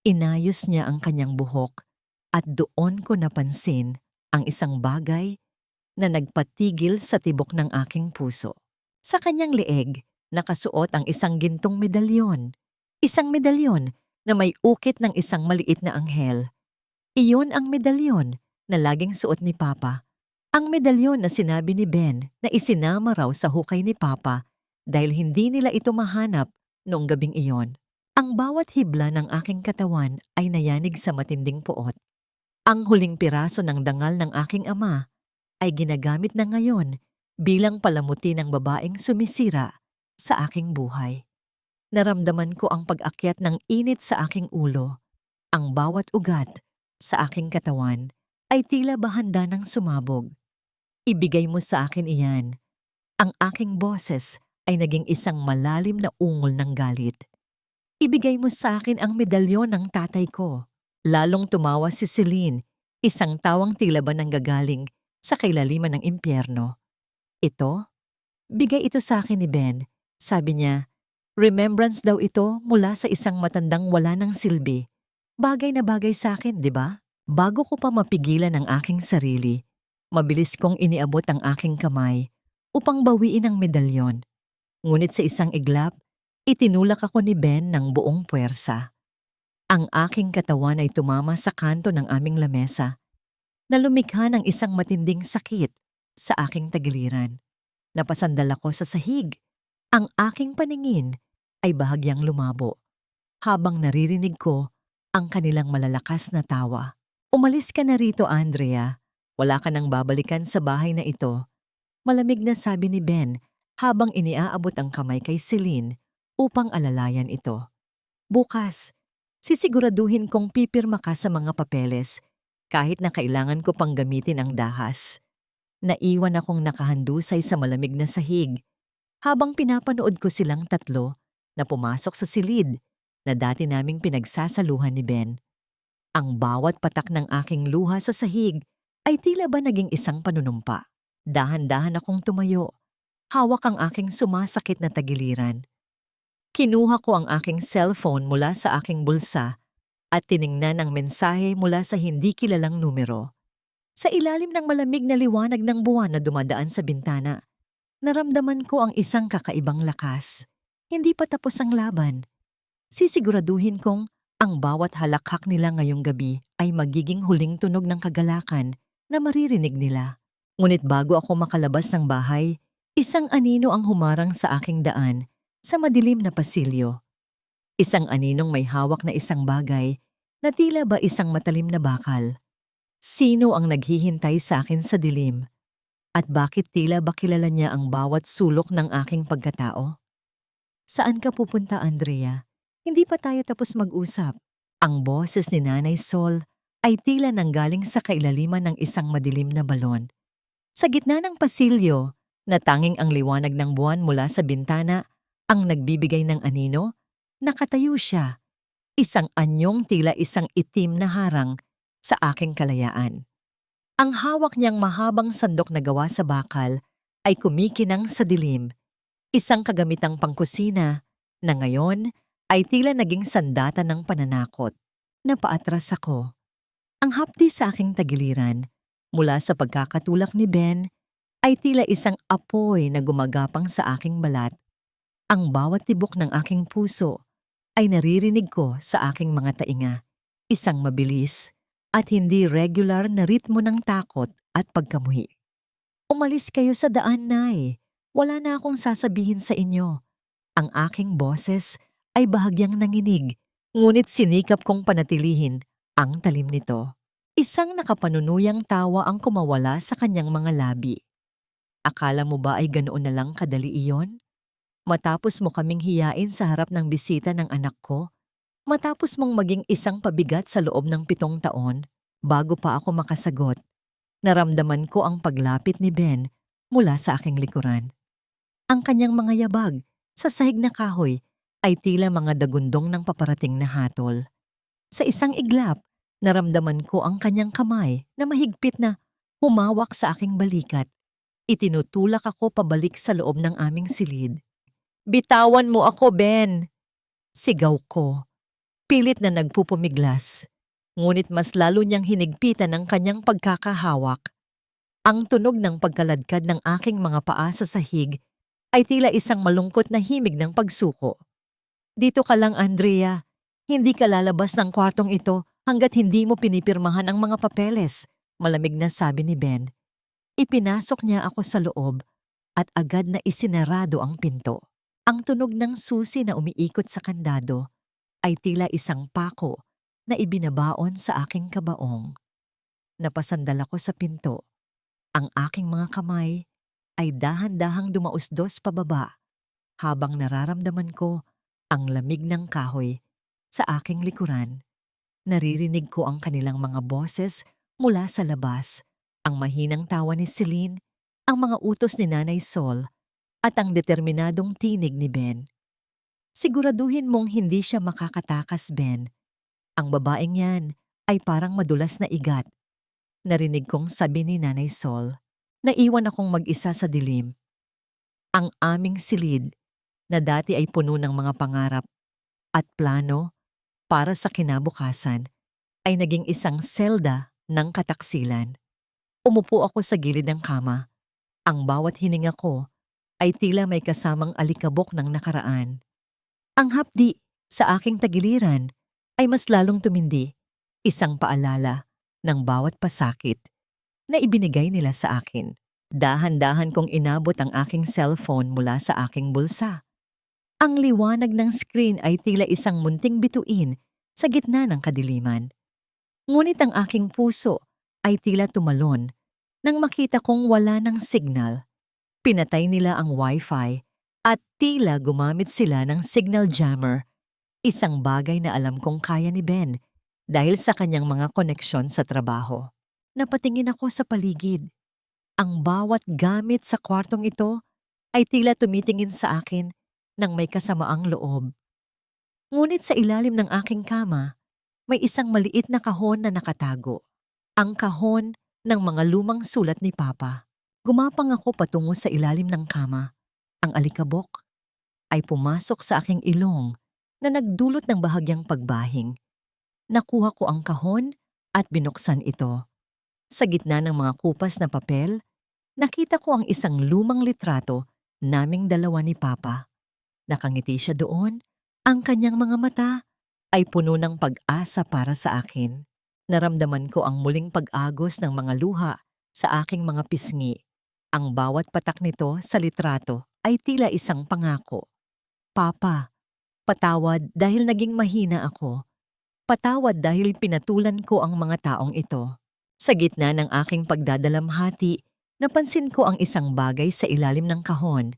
Inayos niya ang kanyang buhok at doon ko napansin ang isang bagay na nagpatigil sa tibok ng aking puso. Sa kanyang leeg, nakasuot ang isang gintong medalyon. Isang medalyon na may ukit ng isang maliit na anghel. Iyon ang medalyon na laging suot ni Papa. Ang medalyon na sinabi ni Ben na isinama raw sa hukay ni Papa dahil hindi nila ito mahanap noong gabing iyon. Ang bawat hibla ng aking katawan ay nayanig sa matinding puot. Ang huling piraso ng dangal ng aking ama ay ginagamit na ngayon bilang palamuti ng babaeng sumisira sa aking buhay. Naramdaman ko ang pag-akyat ng init sa aking ulo. Ang bawat ugat sa aking katawan ay tila ba handa ng sumabog. Ibigay mo sa akin iyan. Ang aking boses ay naging isang malalim na ungol ng galit. Ibigay mo sa akin ang medalyon ng tatay ko. Lalong tumawa si Celine, isang tawang tila ba nanggagaling sa kailaliman ng impyerno. Ito? Bigay ito sa akin ni Ben. Sabi niya, remembrance daw ito mula sa isang matandang wala ng silbi. Bagay na bagay sa akin, di ba? Bago ko pa mapigilan ang aking sarili, mabilis kong iniabot ang aking kamay upang bawiin ang medalyon. Ngunit sa isang iglap, itinulak ako ni Ben ng buong puwersa. Ang aking katawan ay tumama sa kanto ng aming lamesa na lumikha ng isang matinding sakit sa aking tagiliran. Napasandal ako sa sahig. Ang aking paningin ay bahagyang lumabo habang naririnig ko ang kanilang malalakas na tawa. Umalis ka na rito, Andrea. Wala ka nang babalikan sa bahay na ito. Malamig na sabi ni Ben habang iniaabot ang kamay kay Celine upang alalayan ito. Bukas, sisiguraduhin kong pipirma ka sa mga papeles kahit na kailangan ko pang gamitin ang dahas. Naiwan akong nakahandusay sa malamig na sahig habang pinapanood ko silang tatlo na pumasok sa silid na dati naming pinagsasaluhan ni Ben. Ang bawat patak ng aking luha sa sahig ay tila ba naging isang panunumpa. Dahan-dahan akong tumayo. Hawak ang aking sumasakit na tagiliran. Kinuha ko ang aking cellphone mula sa aking bulsa at tiningnan ang mensahe mula sa hindi kilalang numero. Sa ilalim ng malamig na liwanag ng buwan na dumadaan sa bintana, naramdaman ko ang isang kakaibang lakas. Hindi pa tapos ang laban. Sisiguraduhin kong ang bawat halakhak nila ngayong gabi ay magiging huling tunog ng kagalakan na maririnig nila. Ngunit bago ako makalabas ng bahay, isang anino ang humarang sa aking daan sa madilim na pasilyo. Isang aninong may hawak na isang bagay na tila ba isang matalim na bakal. Sino ang naghihintay sa akin sa dilim? At bakit tila ba kilala niya ang bawat sulok ng aking pagkatao? Saan ka pupunta, Andrea? Hindi pa tayo tapos mag-usap. Ang boses ni Nanay Sol ay tila nanggaling sa kailaliman ng isang madilim na balon. Sa gitna ng pasilyo, na tanging ang liwanag ng buwan mula sa bintana ang nagbibigay ng anino, nakatayo siya, isang anyong tila isang itim na harang sa aking kalayaan. Ang hawak niyang mahabang sandok na gawa sa bakal ay kumikinang sa dilim, isang kagamitang pangkusina na ngayon ay tila naging sandata ng pananakot. Napaatras ako. Ang hapdi sa aking tagiliran mula sa pagkakatulak ni Ben ay tila isang apoy na gumagapang sa aking balat. Ang bawat tibok ng aking puso ay naririnig ko sa aking mga tainga, isang mabilis at hindi regular na ritmo ng takot at pagkamuhi. Umalis kayo sa daan, Nay. Wala na akong sasabihin sa inyo. Ang aking boses ay bahagyang nanginig, ngunit sinikap kong panatilihin ang talim nito. Isang nakapanunuyang tawa ang kumawala sa kanyang mga labi. Akala mo ba ay ganoon na lang kadali iyon? Matapos mo kaming hiyain sa harap ng bisita ng anak ko, matapos mong maging isang pabigat sa loob ng 7 taon, bago pa ako makasagot, naramdaman ko ang paglapit ni Ben mula sa aking likuran. Ang kanyang mga yabag sa sahig na kahoy ay tila mga dagundong ng paparating na hatol. Sa isang iglap, naramdaman ko ang kanyang kamay na mahigpit na humawak sa aking balikat. Itinutulak ako pabalik sa loob ng aming silid. Bitawan mo ako, Ben! Sigaw ko. Pilit na nagpupumiglas. Ngunit mas lalo niyang hinigpitan ang kanyang pagkakahawak. Ang tunog ng pagkaladkad ng aking mga paa sa sahig ay tila isang malungkot na himig ng pagsuko. Dito ka lang, Andrea. Hindi ka lalabas ng kwartong ito hanggat hindi mo pinipirmahan ang mga papeles, malamig na sabi ni Ben. Ipinasok niya ako sa loob at agad na isinarado ang pinto. Ang tunog ng susi na umiikot sa kandado ay tila isang pako na ibinabaon sa aking kabaong. Napasandal ako sa pinto. Ang aking mga kamay ay dahan-dahang dumausdos pababa habang nararamdaman ko ang lamig ng kahoy sa aking likuran. Naririnig ko ang kanilang mga boses mula sa labas, ang mahinang tawa ni Celine, ang mga utos ni Nanay Sol, at ang determinadong tinig ni Ben. Siguraduhin mong hindi siya makakatakas, Ben. Ang babaeng yan ay parang madulas na igat. Narinig kong sabi ni Nanay Sol. Naiwan akong mag-isa sa dilim. Ang aming silid na dati ay puno ng mga pangarap at plano para sa kinabukasan ay naging isang selda ng kataksilan. Umupo ako sa gilid ng kama. Ang bawat hininga ko ay tila may kasamang alikabok ng nakaraan. Ang hapdi sa aking tagiliran ay mas lalong tumindi, isang paalala ng bawat pasakit na ibinigay nila sa akin. Dahan-dahan kong inabot ang aking cellphone mula sa aking bulsa. Ang liwanag ng screen ay tila isang munting bituin sa gitna ng kadiliman. Ngunit ang aking puso ay tila tumalon nang makita kong wala ng signal. Pinatay nila ang wifi at tila gumamit sila ng signal jammer, isang bagay na alam kong kaya ni Ben dahil sa kanyang mga koneksyon sa trabaho. Napatingin ako sa paligid. Ang bawat gamit sa kwartong ito ay tila tumitingin sa akin ng may kasamaang loob. Ngunit sa ilalim ng aking kama, may isang maliit na kahon na nakatago. Ang kahon ng mga lumang sulat ni Papa. Gumapang ako patungo sa ilalim ng kama. Ang alikabok ay pumasok sa aking ilong na nagdulot ng bahagyang pagbahing. Nakuha ko ang kahon at binuksan ito. Sa gitna ng mga kupas na papel, nakita ko ang isang lumang litrato naming dalawa ni Papa. Nakangiti siya doon, ang kanyang mga mata ay puno ng pag-asa para sa akin. Naramdaman ko ang muling pag-agos ng mga luha sa aking mga pisngi. Ang bawat patak nito sa litrato ay tila isang pangako. Papa, patawad dahil naging mahina ako. Patawad dahil pinatulan ko ang mga taong ito. Sa gitna ng aking pagdadalamhati, napansin ko ang isang bagay sa ilalim ng kahon.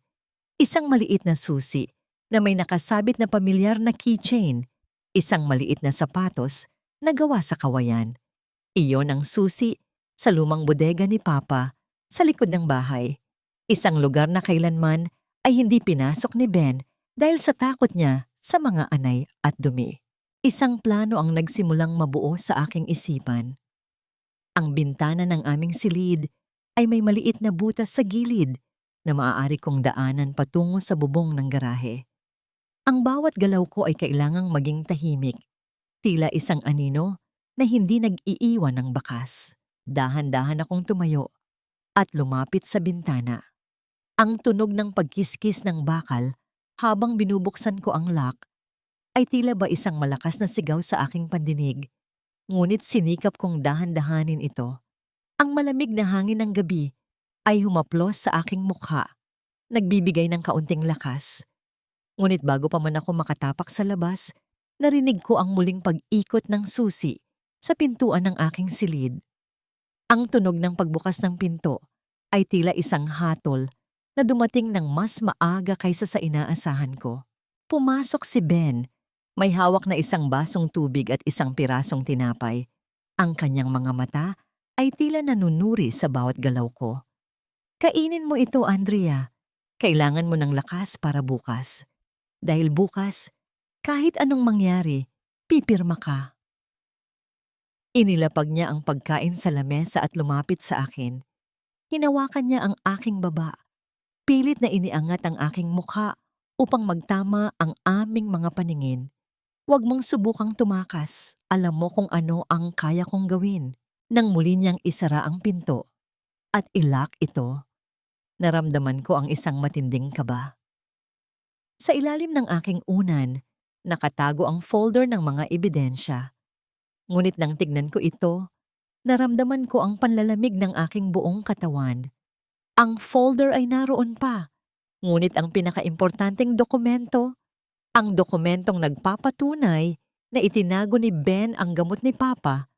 Isang maliit na susi na may nakasabit na pamilyar na keychain. Isang maliit na sapatos na gawa sa kawayan. Iyon ang susi sa lumang bodega ni Papa sa likod ng bahay. Isang lugar na kailanman ay hindi pinasok ni Ben dahil sa takot niya sa mga anay at dumi. Isang plano ang nagsimulang mabuo sa aking isipan. Ang bintana ng aming silid ay may maliit na butas sa gilid na maaari kong daanan patungo sa bubong ng garahe. Ang bawat galaw ko ay kailangang maging tahimik, tila isang anino na hindi nag-iiwan ng bakas. Dahan-dahan akong tumayo at lumapit sa bintana. Ang tunog ng pagkiskis ng bakal habang binubuksan ko ang lock ay tila ba isang malakas na sigaw sa aking pandinig. Ngunit sinikap kong dahan-dahanin ito. Ang malamig na hangin ng gabi ay humaplos sa aking mukha, nagbibigay ng kaunting lakas. Ngunit bago pa man ako makatapak sa labas, narinig ko ang muling pag-ikot ng susi sa pintuan ng aking silid. Ang tunog ng pagbukas ng pinto ay tila isang hatol na dumating ng mas maaga kaysa sa inaasahan ko. Pumasok si Ben. May hawak na isang basong tubig at isang pirasong tinapay. Ang kanyang mga mata ay tila nanunuri sa bawat galaw ko. Kainin mo ito, Andrea. Kailangan mo ng lakas para bukas. Dahil bukas, kahit anong mangyari, pipirma ka. Inilapag niya ang pagkain sa lamesa at lumapit sa akin. Hinawakan niya ang aking baba. Pilit na iniangat ang aking mukha upang magtama ang aming mga paningin. Huwag mong subukang tumakas. Alam mo kung ano ang kaya kong gawin. Nang muli niyang isara ang pinto at ilock ito, naramdaman ko ang isang matinding kaba. Sa ilalim ng aking unan, nakatago ang folder ng mga ebidensya. Ngunit nang tignan ko ito, naramdaman ko ang panlalamig ng aking buong katawan. Ang folder ay naroon pa, ngunit ang pinakaimportanteng dokumento, ang dokumentong nagpapatunay na itinago ni Ben ang gamot ni Papa,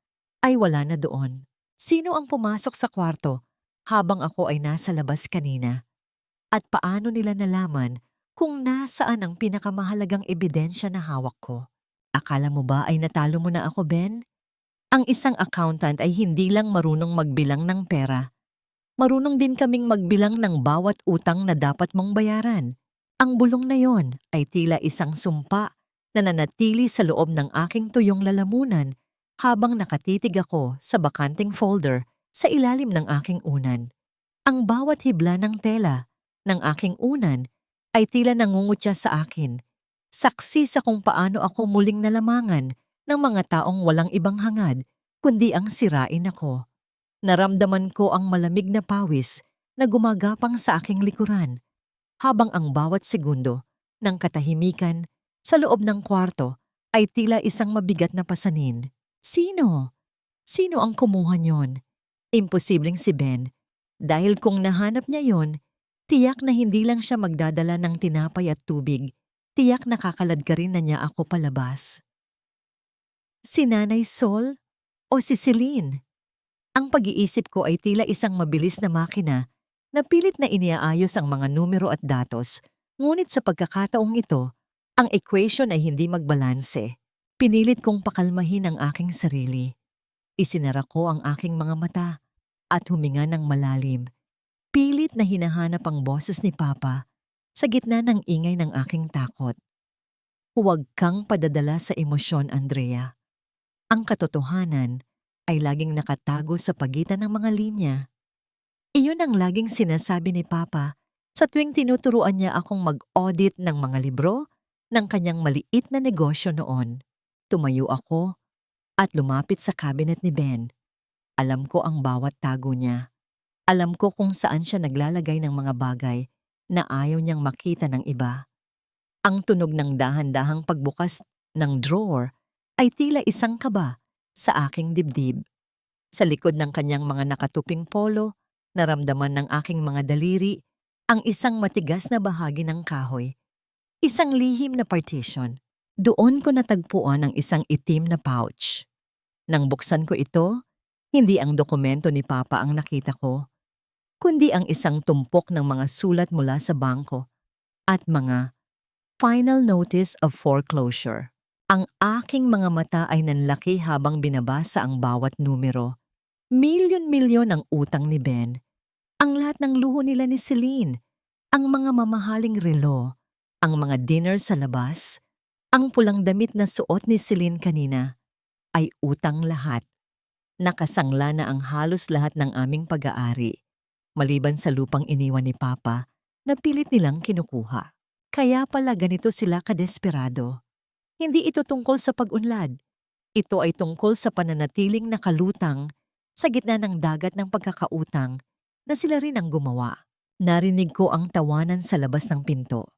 ay wala na doon. Sino ang pumasok sa kwarto habang ako ay nasa labas kanina? At paano nila nalaman kung nasaan ang pinakamahalagang ebidensya na hawak ko. Akala mo ba ay natalo mo na ako, Ben? Ang isang accountant ay hindi lang marunong magbilang ng pera. Marunong din kaming magbilang ng bawat utang na dapat mong bayaran. Ang bulong na yon ay tila isang sumpa na nanatili sa loob ng aking tuyong lalamunan habang nakatitig ako sa bakanting folder sa ilalim ng aking unan. Ang bawat hibla ng tela ng aking unan ay tila nangungutya sa akin. Saksi sa kung paano ako muling nalamangan ng mga taong walang ibang hangad kundi ang sirain ako. Naramdaman ko ang malamig na pawis na gumagapang sa aking likuran habang ang bawat segundo ng katahimikan sa loob ng kwarto ay tila isang mabigat na pasanin. Sino? Sino ang kumuha niyon? Imposibleng si Ben. Dahil kung nahanap niya yon, tiyak na hindi lang siya magdadala ng tinapay at tubig. Tiyak nakakalad ka rin na niya ako palabas. Si Nanay Sol o si Celine? Ang pag-iisip ko ay tila isang mabilis na makina na pilit na iniaayos ang mga numero at datos, ngunit sa pagkakataong ito, ang equation ay hindi magbalanse. Pinilit kong pakalmahin ang aking sarili. Isinara ko ang aking mga mata at huminga ng malalim. Pilit na hinahanap ang boses ni Papa sa gitna ng ingay ng aking takot. Huwag kang padadala sa emosyon, Andrea. Ang katotohanan ay laging nakatago sa pagitan ng mga linya. Iyon ang laging sinasabi ni Papa sa tuwing tinuturuan niya akong mag-audit ng mga libro ng kanyang maliit na negosyo noon. Tumayo ako at lumapit sa cabinet ni Ben. Alam ko ang bawat tago niya. Alam ko kung saan siya naglalagay ng mga bagay na ayaw niyang makita ng iba. Ang tunog ng dahan-dahang pagbukas ng drawer ay tila isang kaba sa aking dibdib. Sa likod ng kanyang mga nakatuping polo, naramdaman ng aking mga daliri ang isang matigas na bahagi ng kahoy. Isang lihim na partition. Doon ko natagpuan ang isang itim na pouch. Nang buksan ko ito, hindi ang dokumento ni Papa ang nakita ko, kundi ang isang tumpok ng mga sulat mula sa bangko at mga final notice of foreclosure. Ang aking mga mata ay nanlaki habang binabasa ang bawat numero. Milyon-milyon ang utang ni Ben. Ang lahat ng luho nila ni Celine. Ang mga mamahaling relo. Ang mga dinner sa labas. Ang pulang damit na suot ni Celine kanina. Ay utang lahat. Nakasangla na ang halos lahat ng aming pag-aari. Maliban sa lupang iniwan ni Papa na pilit nilang kinukuha. Kaya pala ganito sila kadesperado. Hindi ito tungkol sa pag-unlad. Ito ay tungkol sa pananatiling nakalutang sa gitna ng dagat ng pagkakautang na sila rin ang gumawa. Narinig ko ang tawanan sa labas ng pinto.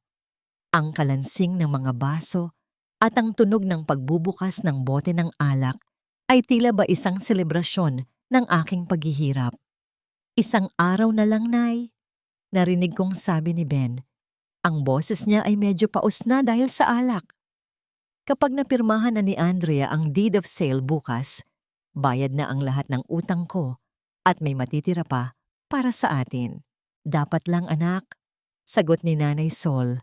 Ang kalansing ng mga baso at ang tunog ng pagbubukas ng bote ng alak ay tila ba isang selebrasyon ng aking paghihirap. Isang araw na lang, Nay. Narinig kong sabi ni Ben. Ang boses niya ay medyo paus na dahil sa alak. Kapag napirmahan na ni Andrea ang deed of sale bukas, bayad na ang lahat ng utang ko at may matitira pa para sa atin. Dapat lang, anak, sagot ni Nanay Sol.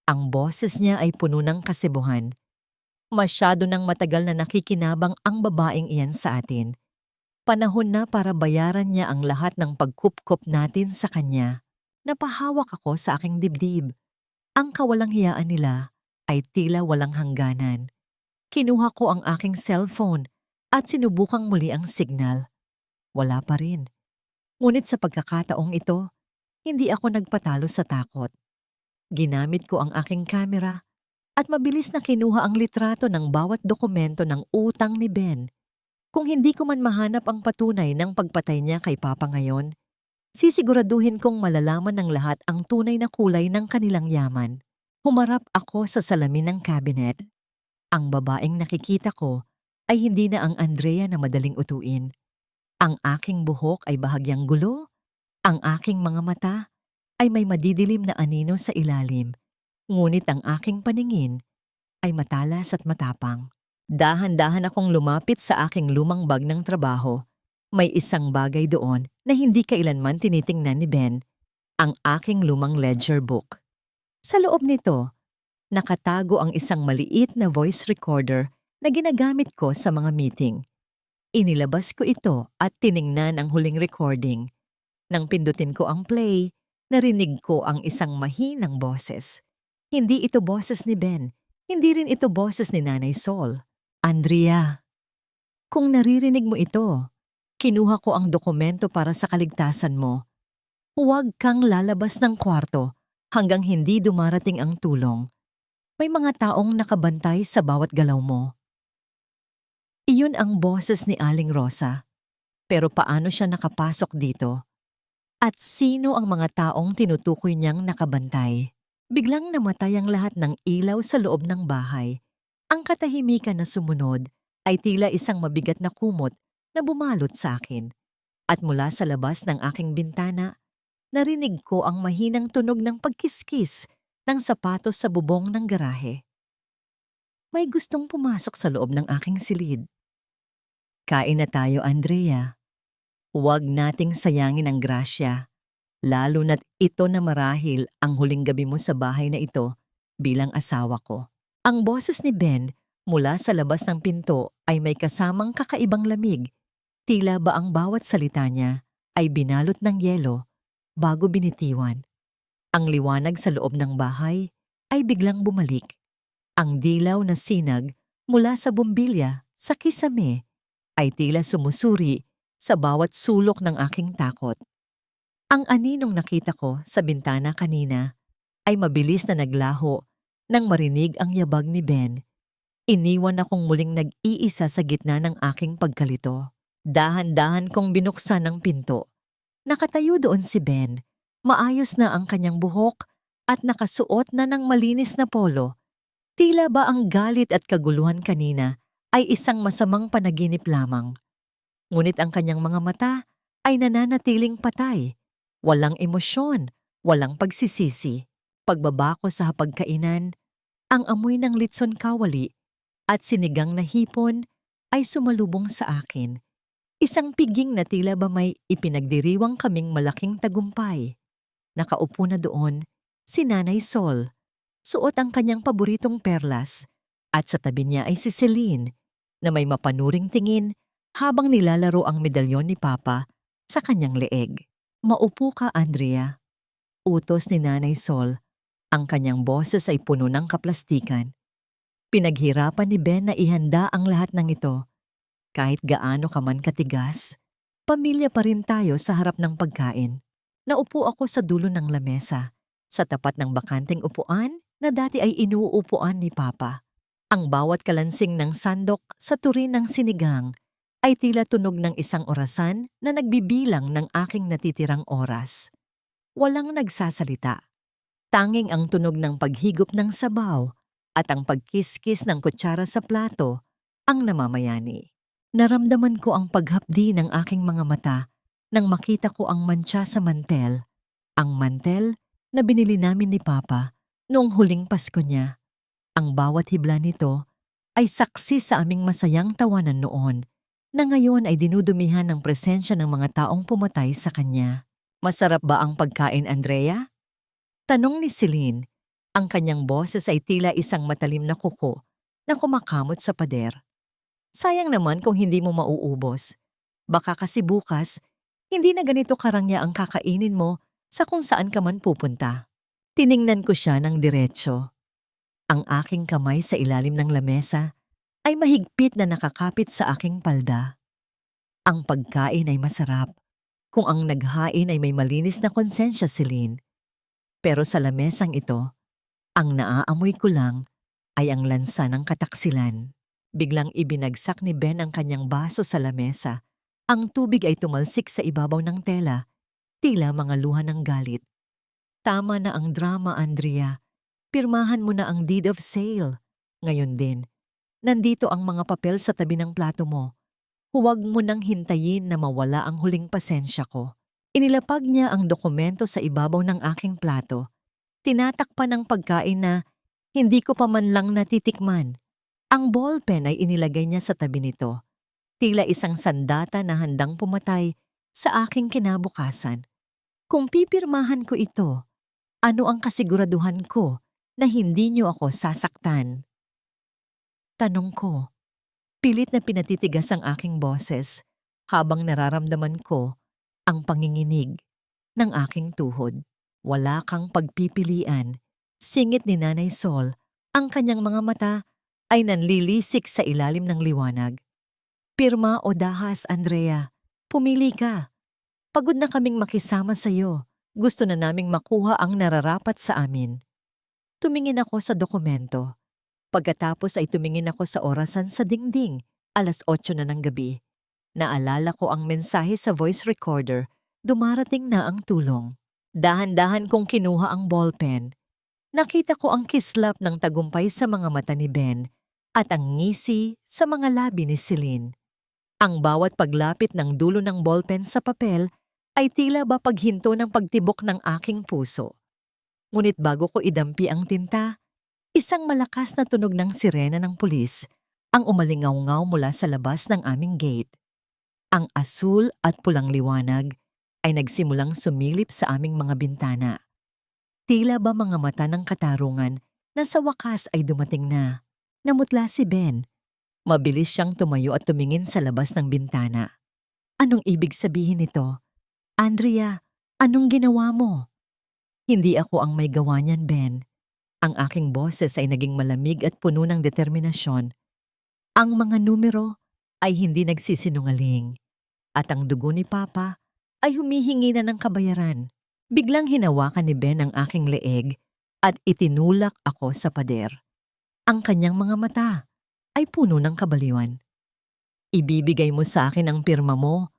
Ang boses niya ay puno ng kasibuhan. Masyado nang matagal na nakikinabang ang babaeng iyan sa atin. Panahon na para bayaran niya ang lahat ng pagkupkop natin sa kanya. Napahawak ako sa aking dibdib. Ang kawalang hiyaan nila ay tila walang hangganan. Kinuha ko ang aking cellphone at sinubukang muli ang signal. Wala pa rin. Ngunit sa pagkakataong ito, hindi ako nagpatalo sa takot. Ginamit ko ang aking kamera at mabilis na kinuha ang litrato ng bawat dokumento ng utang ni Ben. Kung hindi ko man mahanap ang patunay ng pagpatay niya kay Papa ngayon, sisiguraduhin kong malalaman ng lahat ang tunay na kulay ng kanilang yaman. Humarap ako sa salamin ng cabinet. Ang babaeng nakikita ko ay hindi na ang Andrea na madaling utuin. Ang aking buhok ay bahagyang gulo. Ang aking mga mata ay may madidilim na anino sa ilalim. Ngunit ang aking paningin ay matalas at matapang. Dahan-dahan akong lumapit sa aking lumang bag ng trabaho. May isang bagay doon na hindi kailanman tinitingnan ni Ben, ang aking lumang ledger book. Sa loob nito, nakatago ang isang maliit na voice recorder na ginagamit ko sa mga meeting. Inilabas ko ito at tiningnan ang huling recording. Nang pindutin ko ang play, narinig ko ang isang mahinang boses. Hindi ito boses ni Ben. Hindi rin ito boses ni Nanay Sol. Andrea, kung naririnig mo ito, kinuha ko ang dokumento para sa kaligtasan mo. Huwag kang lalabas ng kwarto hanggang hindi dumarating ang tulong. May mga taong nakabantay sa bawat galaw mo. Iyon ang boses ni Aling Rosa. Pero paano siya nakapasok dito? At sino ang mga taong tinutukoy niyang nakabantay? Biglang namatay ang lahat ng ilaw sa loob ng bahay. Ang katahimikan na sumunod ay tila isang mabigat na kumot na bumalot sa akin. At mula sa labas ng aking bintana, narinig ko ang mahinang tunog ng pagkiskis ng sapatos sa bubong ng garahe. May gustong pumasok sa loob ng aking silid. Kain na tayo, Andrea. Huwag nating sayangin ang grasya, lalo na't ito na marahil ang huling gabi mo sa bahay na ito bilang asawa ko. Ang boses ni Ben mula sa labas ng pinto ay may kasamang kakaibang lamig. Tila ba ang bawat salita niya ay binalot ng yelo bago binitiwan. Ang liwanag sa loob ng bahay ay biglang bumalik. Ang dilaw na sinag mula sa bumbilya sa kisame ay tila sumusuri sa bawat sulok ng aking takot. Ang aninong nakita ko sa bintana kanina ay mabilis na naglaho nang marinig ang yabag ni Ben. Iniwan akong muling nag-iisa sa gitna ng aking pagkalito. Dahan-dahan kong binuksan ang pinto. Nakatayo doon si Ben. Maayos na ang kanyang buhok at nakasuot na ng malinis na polo. Tila ba ang galit at kaguluhan kanina ay isang masamang panaginip lamang. Ngunit ang kanyang mga mata ay nananatiling patay. Walang emosyon, walang pagsisisi. Pagbaba ko sa hapagkainan, ang amoy ng litson kawali at sinigang na hipon ay sumalubong sa akin. Isang piging na tila ba may ipinagdiriwang kaming malaking tagumpay. Nakaupo na doon si Nanay Sol. Suot ang kanyang paboritong perlas at sa tabi niya ay si Celine na may mapanuring tingin habang nilalaro ang medalyon ni Papa sa kanyang leeg. Maupo ka, Andrea. Utos ni Nanay Sol. Ang kanyang boses ay puno ng kaplastikan. Pinaghirapan ni Ben na ihanda ang lahat ng ito. Kahit gaano ka man katigas, pamilya pa rin tayo sa harap ng pagkain. Naupo ako sa dulo ng lamesa, sa tapat ng bakanteng upuan na dati ay inuupuan ni Papa. Ang bawat kalansing ng sandok sa turin ng sinigang ay tila tunog ng isang orasan na nagbibilang ng aking natitirang oras. Walang nagsasalita. Tanging ang tunog ng paghigop ng sabaw at ang pagkiskis ng kutsara sa plato ang namamayani. Naramdaman ko ang paghapdi ng aking mga mata nang makita ko ang mantsa sa mantel. Ang mantel na binili namin ni Papa noong huling Pasko niya. Ang bawat hibla nito ay saksi sa aming masayang tawanan noon na ngayon ay dinudumihan ng presensya ng mga taong pumatay sa kanya. Masarap ba ang pagkain, Andrea? Tanong ni Celine. Ang kanyang boses ay tila isang matalim na kuko na kumakamot sa pader. Sayang naman kung hindi mo mauubos. Baka kasi bukas, hindi na ganito karangya ang kakainin mo sa kung saan ka man pupunta. Tiningnan ko siya ng diretso. Ang aking kamay sa ilalim ng lamesa ay mahigpit na nakakapit sa aking palda. Ang pagkain ay masarap kung ang naghain ay may malinis na konsensya, Celine. Pero sa lamesang ito, ang naaamoy ko lang ay ang lansa ng kataksilan. Biglang ibinagsak ni Ben ang kanyang baso sa lamesa. Ang tubig ay tumalsik sa ibabaw ng tela, tila mga luha ng galit. Tama na ang drama, Andrea. Pirmahan mo na ang deed of sale. Ngayon din, nandito ang mga papel sa tabi ng plato mo. Huwag mo nang hintayin na mawala ang huling pasensya ko. Inilapag niya ang dokumento sa ibabaw ng aking plato. Tinatakpan ng pagkain na hindi ko pa man lang natitikman. Ang ballpen ay inilagay niya sa tabi nito. Tila isang sandata na handang pumatay sa aking kinabukasan. Kung pipirmahan ko ito, Ano ang kasiguraduhan ko na hindi niyo ako sasaktan? Tanong ko. Pilit na pinatitigas ang aking boses habang nararamdaman ko ang panginginig ng aking tuhod. Wala kang pagpipilian. Singit ni Nanay Sol, ang kanyang mga mata ay nanlilisik sa ilalim ng liwanag. Pirma o dahas, Andrea. Pumili ka. Pagod na kaming makisama sa iyo. Gusto na naming makuha ang nararapat sa amin. Tumingin ako sa dokumento. Pagkatapos ay tumingin ako sa orasan sa dingding. 8:00 na ng gabi. Naalala ko ang mensahe sa voice recorder. Dumarating na ang tulong. Dahan-dahan kong kinuha ang ballpen. Nakita ko ang kislap ng tagumpay sa mga mata ni Ben at ang ngisi sa mga labi ni Celine. Ang bawat paglapit ng dulo ng ballpen sa papel ay tila ba paghinto ng pagtibok ng aking puso. Ngunit bago ko idampi ang tinta, isang malakas na tunog ng sirena ng pulis ang umalingaw-ngaw mula sa labas ng aming gate. Ang asul at pulang liwanag ay nagsimulang sumilip sa aming mga bintana. Tila ba mga mata ng katarungan na sa wakas ay dumating na. Namutla si Ben. Mabilis siyang tumayo at tumingin sa labas ng bintana. Anong ibig sabihin nito? Andrea, anong ginawa mo? Hindi ako ang may gawa niyan, Ben. Ang aking boses ay naging malamig at puno ng determinasyon. Ang mga numero ay hindi nagsisinungaling. At ang dugo ni Papa ay humihingi na ng kabayaran. Biglang hinawakan ni Ben ang aking leeg at itinulak ako sa pader. Ang kanyang mga mata ay puno ng kabaliwan. Ibibigay mo sa akin ang pirma mo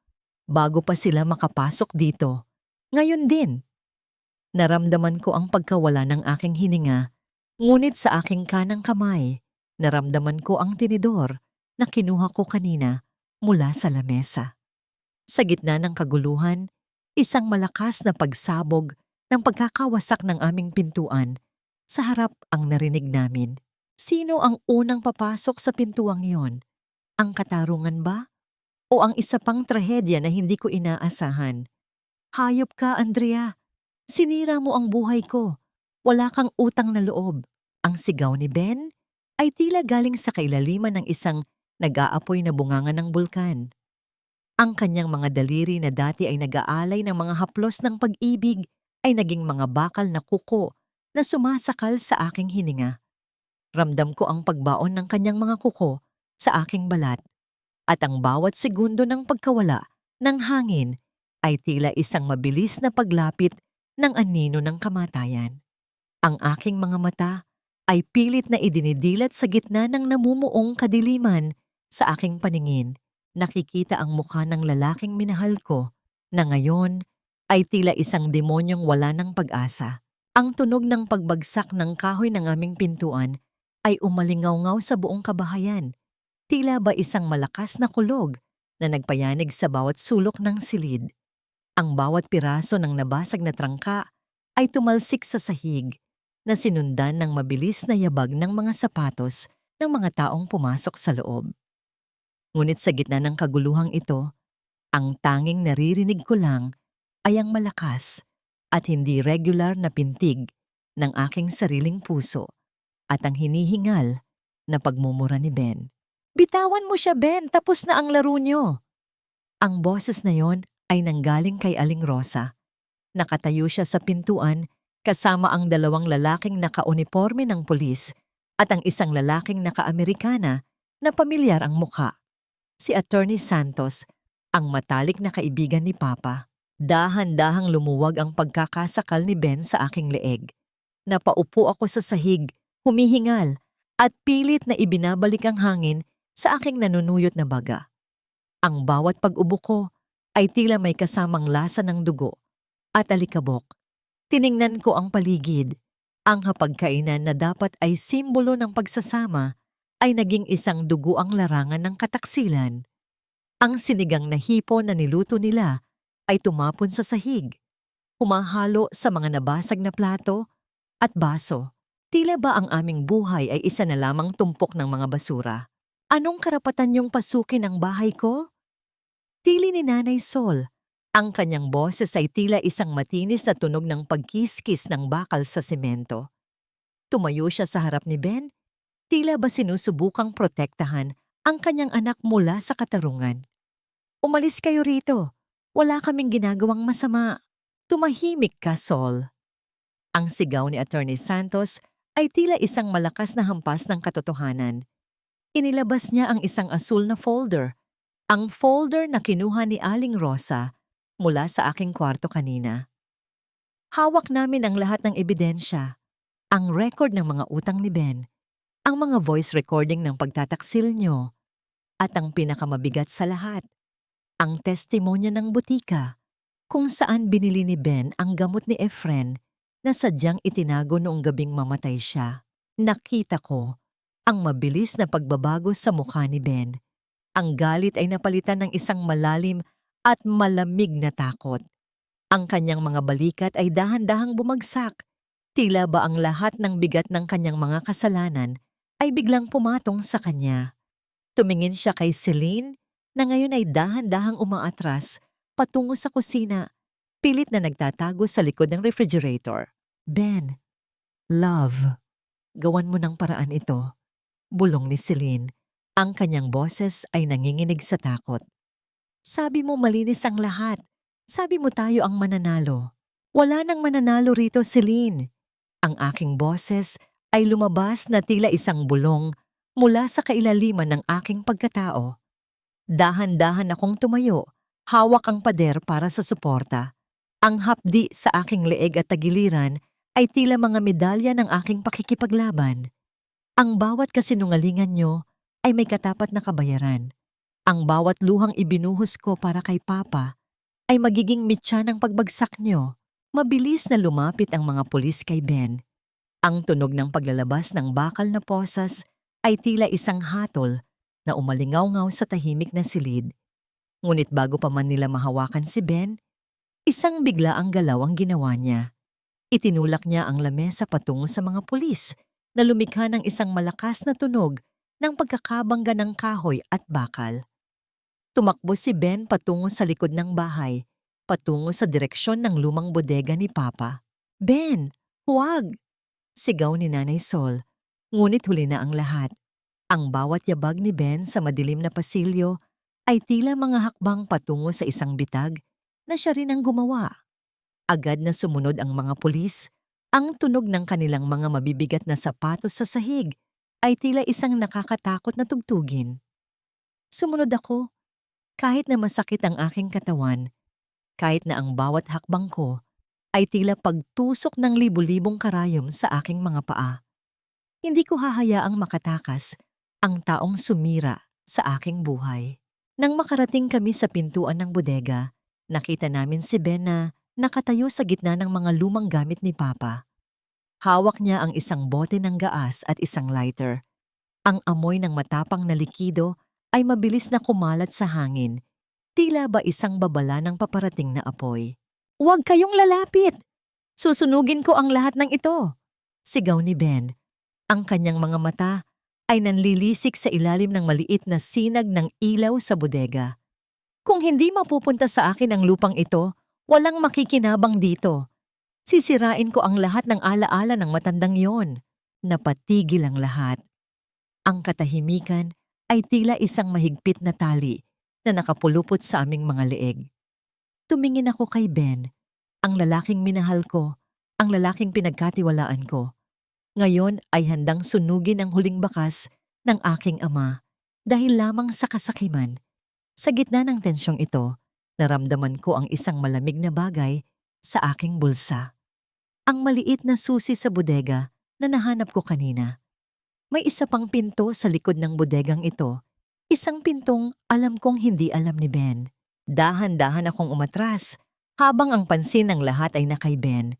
bago pa sila makapasok dito. Ngayon din. Naramdaman ko ang pagkawala ng aking hininga, ngunit sa aking kanang kamay, naramdaman ko ang tinidor na kinuha ko kanina mula sa lamesa. Sa gitna ng kaguluhan, isang malakas na pagsabog ng pagkakawasak ng aming pintuan. Sa harap ang narinig namin. Sino ang unang papasok sa pintuang iyon? Ang katarungan ba? O ang isa pang trahedya na hindi ko inaasahan? Hayop ka, Andrea. Sinira mo ang buhay ko. Wala kang utang na loob. Ang sigaw ni Ben ay tila galing sa kailaliman ng isang nag-aapoy na bunganga ng bulkan. Ang kanyang mga daliri na dati ay nag-aalay ng mga haplos ng pag-ibig ay naging mga bakal na kuko na sumasakal sa aking hininga. Ramdam ko ang pagbaon ng kanyang mga kuko sa aking balat at ang bawat segundo ng pagkawala ng hangin ay tila isang mabilis na paglapit ng anino ng kamatayan. Ang aking mga mata ay pilit na idinidilat sa gitna ng namumuong kadiliman sa aking paningin. Nakikita ang mukha ng lalaking minahal ko na ngayon ay tila isang demonyong wala ng pag-asa. Ang tunog ng pagbagsak ng kahoy ng aming pintuan ay umalingaw-ngaw sa buong kabahayan. Tila ba isang malakas na kulog na nagpayanig sa bawat sulok ng silid. Ang bawat piraso ng nabasag na trangka ay tumalsik sa sahig na sinundan ng mabilis na yabag ng mga sapatos ng mga taong pumasok sa loob. Ngunit sa gitna ng kaguluhang ito, ang tanging naririnig ko lang ay ang malakas at hindi regular na pintig ng aking sariling puso at ang hinihingal na pagmumura ni Ben. Bitawan mo siya, Ben! Tapos na ang laro niyo! Ang boses na yon ay nanggaling kay Aling Rosa. Nakatayo siya sa pintuan kasama ang dalawang lalaking naka-uniforme ng pulis at ang isang lalaking naka-Amerikana na pamilyar ang mukha. Si Attorney Santos, ang matalik na kaibigan ni Papa. Dahan-dahang lumuwag ang pagkakasakal ni Ben sa aking leeg. Napaupo ako sa sahig, humihingal, at pilit na ibinabalik ang hangin sa aking nanunuyot na baga. Ang bawat pag-ubo ko ay tila may kasamang lasa ng dugo at alikabok. Tiningnan ko ang paligid. Ang hapagkainan na dapat ay simbolo ng pagsasama ay naging isang duguang larangan ng kataksilan. Ang sinigang na hipo na niluto nila ay tumapon sa sahig, humahalo sa mga nabasag na plato at baso. Tila ba ang aming buhay ay isa na lamang tumpok ng mga basura? Anong karapatan niyong pasukin ang bahay ko? Tili ni Nanay Sol, Ang kanyang boses ay tila isang matinis na tunog ng pagkiskis ng bakal sa semento. Tumayo siya sa harap ni Ben, tila ba sinusubukang protektahan ang kanyang anak mula sa katarungan. Umalis kayo rito. Wala kaming ginagawang masama. Tumahimik ka, Saul. Ang sigaw ni Attorney Santos ay tila isang malakas na hampas ng katotohanan. Inilabas niya ang isang asul na folder, ang folder na kinuha ni Aling Rosa mula sa aking kwarto kanina. Hawak namin ang lahat ng ebidensya, ang record ng mga utang ni Ben, ang mga voice recording ng pagtataksil nyo, at ang pinakamabigat sa lahat, ang testimonya ng butika kung saan binili ni Ben ang gamot ni Efren na sadyang itinago noong gabing mamatay siya. Nakita ko ang mabilis na pagbabago sa mukha ni Ben. Ang galit ay napalitan ng isang malalim at malamig na takot. Ang kanyang mga balikat ay dahan-dahang bumagsak. Tila ba ang lahat ng bigat ng kanyang mga kasalanan ay biglang pumatong sa kanya. Tumingin siya kay Celine na ngayon ay dahan-dahang umaatras patungo sa kusina, pilit na nagtatago sa likod ng refrigerator. Ben, love, gawan mo ng paraan ito, bulong ni Celine. Ang kanyang boses ay nanginginig sa takot. Sabi mo malinis ang lahat. Sabi mo tayo ang mananalo. Wala nang mananalo rito, Celine. Ang aking boses ay lumabas na tila isang bulong mula sa kailaliman ng aking pagkatao. Dahan-dahan akong tumayo, hawak ang pader para sa suporta. Ang hapdi sa aking leeg at tagiliran ay tila mga medalya ng aking pakikipaglaban. Ang bawat kasinungalingan nyo ay may katapat na kabayaran. Ang bawat luhang ibinuhos ko para kay Papa ay magiging mitya ng pagbagsak nyo. Mabilis na lumapit ang mga pulis kay Ben. Ang tunog ng paglalabas ng bakal na posas ay tila isang hatol na umalingaw-ngaw sa tahimik na silid. Ngunit bago pa man nila mahawakan si Ben, isang bigla ang galaw ang ginawa niya. Itinulak niya ang lamesa patungo sa mga pulis na lumikha ng isang malakas na tunog ng pagkakabangga ng kahoy at bakal. Tumakbo si Ben patungo sa likod ng bahay, patungo sa direksyon ng lumang bodega ni Papa. Ben, huwag! Sigaw ni Nanay Sol, ngunit huli na ang lahat. Ang bawat yabag ni Ben sa madilim na pasilyo ay tila mga hakbang patungo sa isang bitag na siya rin ang gumawa. Agad na sumunod ang mga pulis. Ang tunog ng kanilang mga mabibigat na sapatos sa sahig ay tila isang nakakatakot na tugtugin. Sumunod ako, kahit na masakit ang aking katawan, kahit na ang bawat hakbang ko ay tila pagtusok ng libu-libong karayom sa aking mga paa. Hindi ko hahayaang makatakas ang taong sumira sa aking buhay. Nang makarating kami sa pintuan ng bodega, nakita namin si Ben na nakatayo sa gitna ng mga lumang gamit ni Papa. Hawak niya ang isang bote ng gaas at isang lighter. Ang amoy ng matapang na likido ay mabilis na kumalat sa hangin, tila ba isang babala ng paparating na apoy. "Huwag kayong lalapit! Susunugin ko ang lahat ng ito!" Sigaw ni Ben. Ang kanyang mga mata ay nanlilisik sa ilalim ng maliit na sinag ng ilaw sa bodega. "Kung hindi mapupunta sa akin ang lupang ito, walang makikinabang dito. Sisirain ko ang lahat ng alaala ng matandang yon." Napatigil ang lahat. Ang katahimikan ay tila isang mahigpit na tali na nakapulupot sa aming mga leeg. Tumingin ako kay Ben, ang lalaking minahal ko, ang lalaking pinagkatiwalaan ko. Ngayon ay handang sunugin ang huling bakas ng aking ama dahil lamang sa kasakiman. Sa gitna ng tensyong ito, naramdaman ko ang isang malamig na bagay sa aking bulsa. Ang maliit na susi sa bodega na nahanap ko kanina. May isa pang pinto sa likod ng bodegang ito. Isang pintong alam kong hindi alam ni Ben. Dahan-dahan akong umatras habang ang pansin ng lahat ay na kay Ben.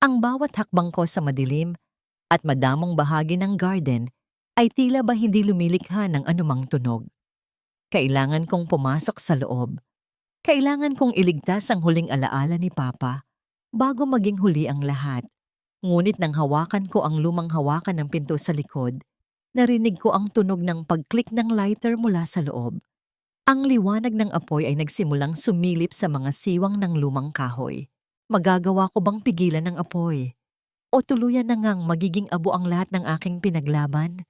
Ang bawat hakbang ko sa madilim at madamong bahagi ng garden ay tila ba hindi lumilikha ng anumang tunog. Kailangan kong pumasok sa loob. Kailangan kong iligtas ang huling alaala ni Papa bago maging huli ang lahat. Ngunit nang hawakan ko ang lumang hawakan ng pinto sa likod, narinig ko ang tunog ng pag-click ng lighter mula sa loob. Ang liwanag ng apoy ay nagsimulang sumilip sa mga siwang ng lumang kahoy. Magagawa ko bang pigilan ang apoy? O tuluyan na ngang magiging abo ang lahat ng aking pinaglaban?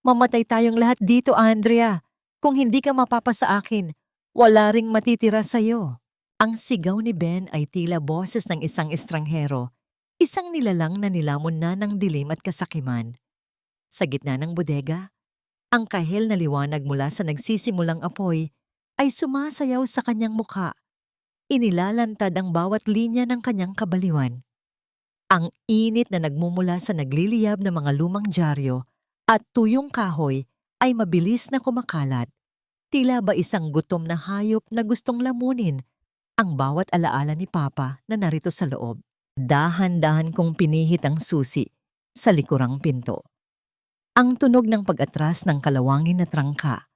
Mamatay tayong lahat dito, Andrea. Kung hindi ka mapapa sa akin, wala ring matitira sa'yo. Ang sigaw ni Ben ay tila boses ng isang estranghero, isang nilalang na nilamon na ng dilim at kasakiman. Sa gitna ng bodega, ang kahel na liwanag mula sa nagsisimulang apoy ay sumasayaw sa kanyang mukha. Inilalantad ang bawat linya ng kanyang kabaliwan. Ang init na nagmumula sa nagliliyab na mga lumang dyaryo at tuyong kahoy ay mabilis na kumakalat. Tila ba isang gutom na hayop na gustong lamunin ang bawat alaala ni Papa na narito sa loob. Dahan-dahan kong pinihit ang susi sa likurang pinto. Ang tunog ng pag-atras ng kalawangin na trangka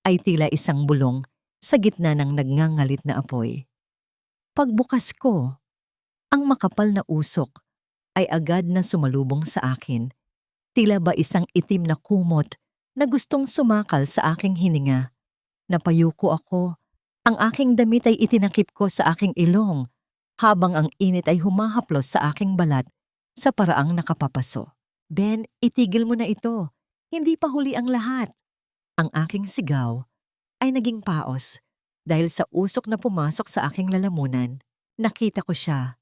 ay tila isang bulong sa gitna ng nagngangalit na apoy. Pagbukas ko, ang makapal na usok ay agad na sumalubong sa akin. Tila ba isang itim na kumot na gustong sumakal sa aking hininga. Napayuko ako. Ang aking damit ay itinakip ko sa aking ilong habang ang init ay humahaplos sa aking balat sa paraang nakapapaso. Ben, itigil mo na ito. Hindi pa huli ang lahat. Ang aking sigaw ay naging paos dahil sa usok na pumasok sa aking lalamunan. Nakita ko siya.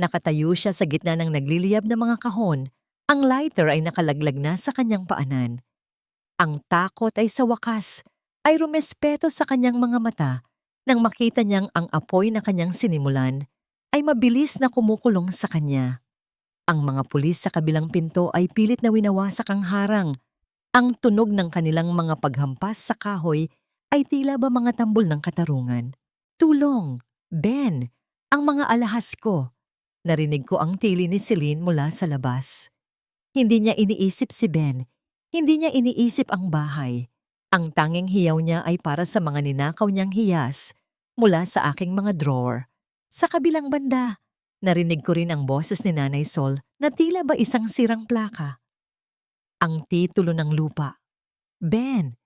Nakatayo siya sa gitna ng nagliliyab na mga kahon. Ang lighter ay nakalaglag na sa kanyang paanan. Ang takot ay sa wakas ay rumespeto sa kanyang mga mata nang makita niyang ang apoy na kanyang sinimulan ay mabilis na kumukulong sa kanya. Ang mga pulis sa kabilang pinto ay pilit na winawasak ang harang. Ang tunog ng kanilang mga paghampas sa kahoy ay tila ba mga tambol ng katarungan. Tulong! Ben! Ang mga alahas ko! Narinig ko ang tili ni Celine mula sa labas. Hindi niya iniisip si Ben. Hindi niya iniisip ang bahay. Ang tanging hiyaw niya ay para sa mga ninakaw niyang hiyas mula sa aking mga drawer. Sa kabilang banda, narinig ko rin ang boses ni Nanay Sol na tila ba isang sirang plaka. Ang titulo ng lupa. Ben,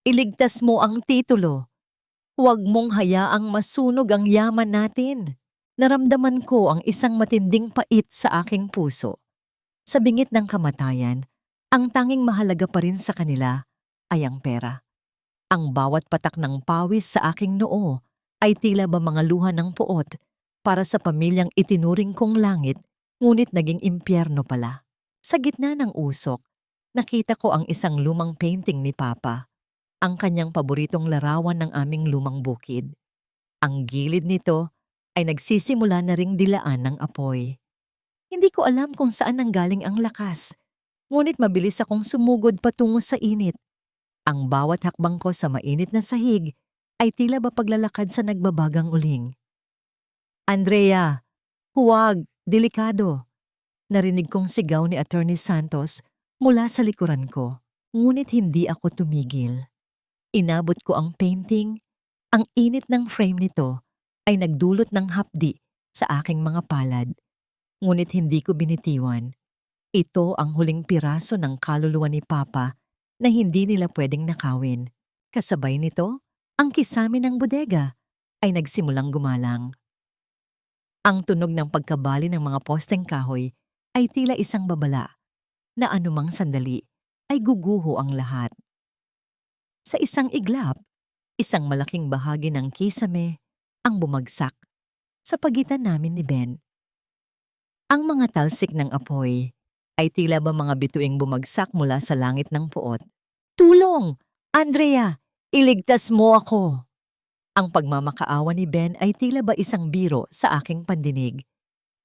iligtas mo ang titulo. Huwag mong hayaang masunog ang yaman natin. Naramdaman ko ang isang matinding pait sa aking puso. Sa bingit ng kamatayan, ang tanging mahalaga pa rin sa kanila ay ang pera. Ang bawat patak ng pawis sa aking noo ay tila ba mga luha ng puot para sa pamilyang itinuring kong langit, ngunit naging impyerno pala. Sa gitna ng usok, nakita ko ang isang lumang painting ni Papa, ang kanyang paboritong larawan ng aming lumang bukid. Ang gilid nito ay nagsisimula na ring dilaan ng apoy. Hindi ko alam kung saan nanggaling ang lakas, ngunit mabilis akong sumugod patungo sa init. Ang bawat hakbang ko sa mainit na sahig ay tila ba paglalakad sa nagbabagang uling. Andrea, huwag, delikado. Narinig kong sigaw ni Attorney Santos mula sa likuran ko, ngunit hindi ako tumigil. Inabot ko ang painting. Ang init ng frame nito ay nagdulot ng hapdi sa aking mga palad, ngunit hindi ko binitiwan. Ito ang huling piraso ng kaluluwa ni Papa na hindi nila pwedeng nakawin. Kasabay nito, ang kisame ng bodega ay nagsimulang gumalang. Ang tunog ng pagkabali ng mga posteng kahoy ay tila isang babala na anumang sandali ay guguho ang lahat. Sa isang iglap, isang malaking bahagi ng kisame ang bumagsak sa pagitan namin ni Ben. Ang mga talsik ng apoy ay tila ba mga bituing bumagsak mula sa langit ng puot. Tulong! Andrea! Iligtas mo ako! Ang pagmamakaawa ni Ben ay tila ba isang biro sa aking pandinig.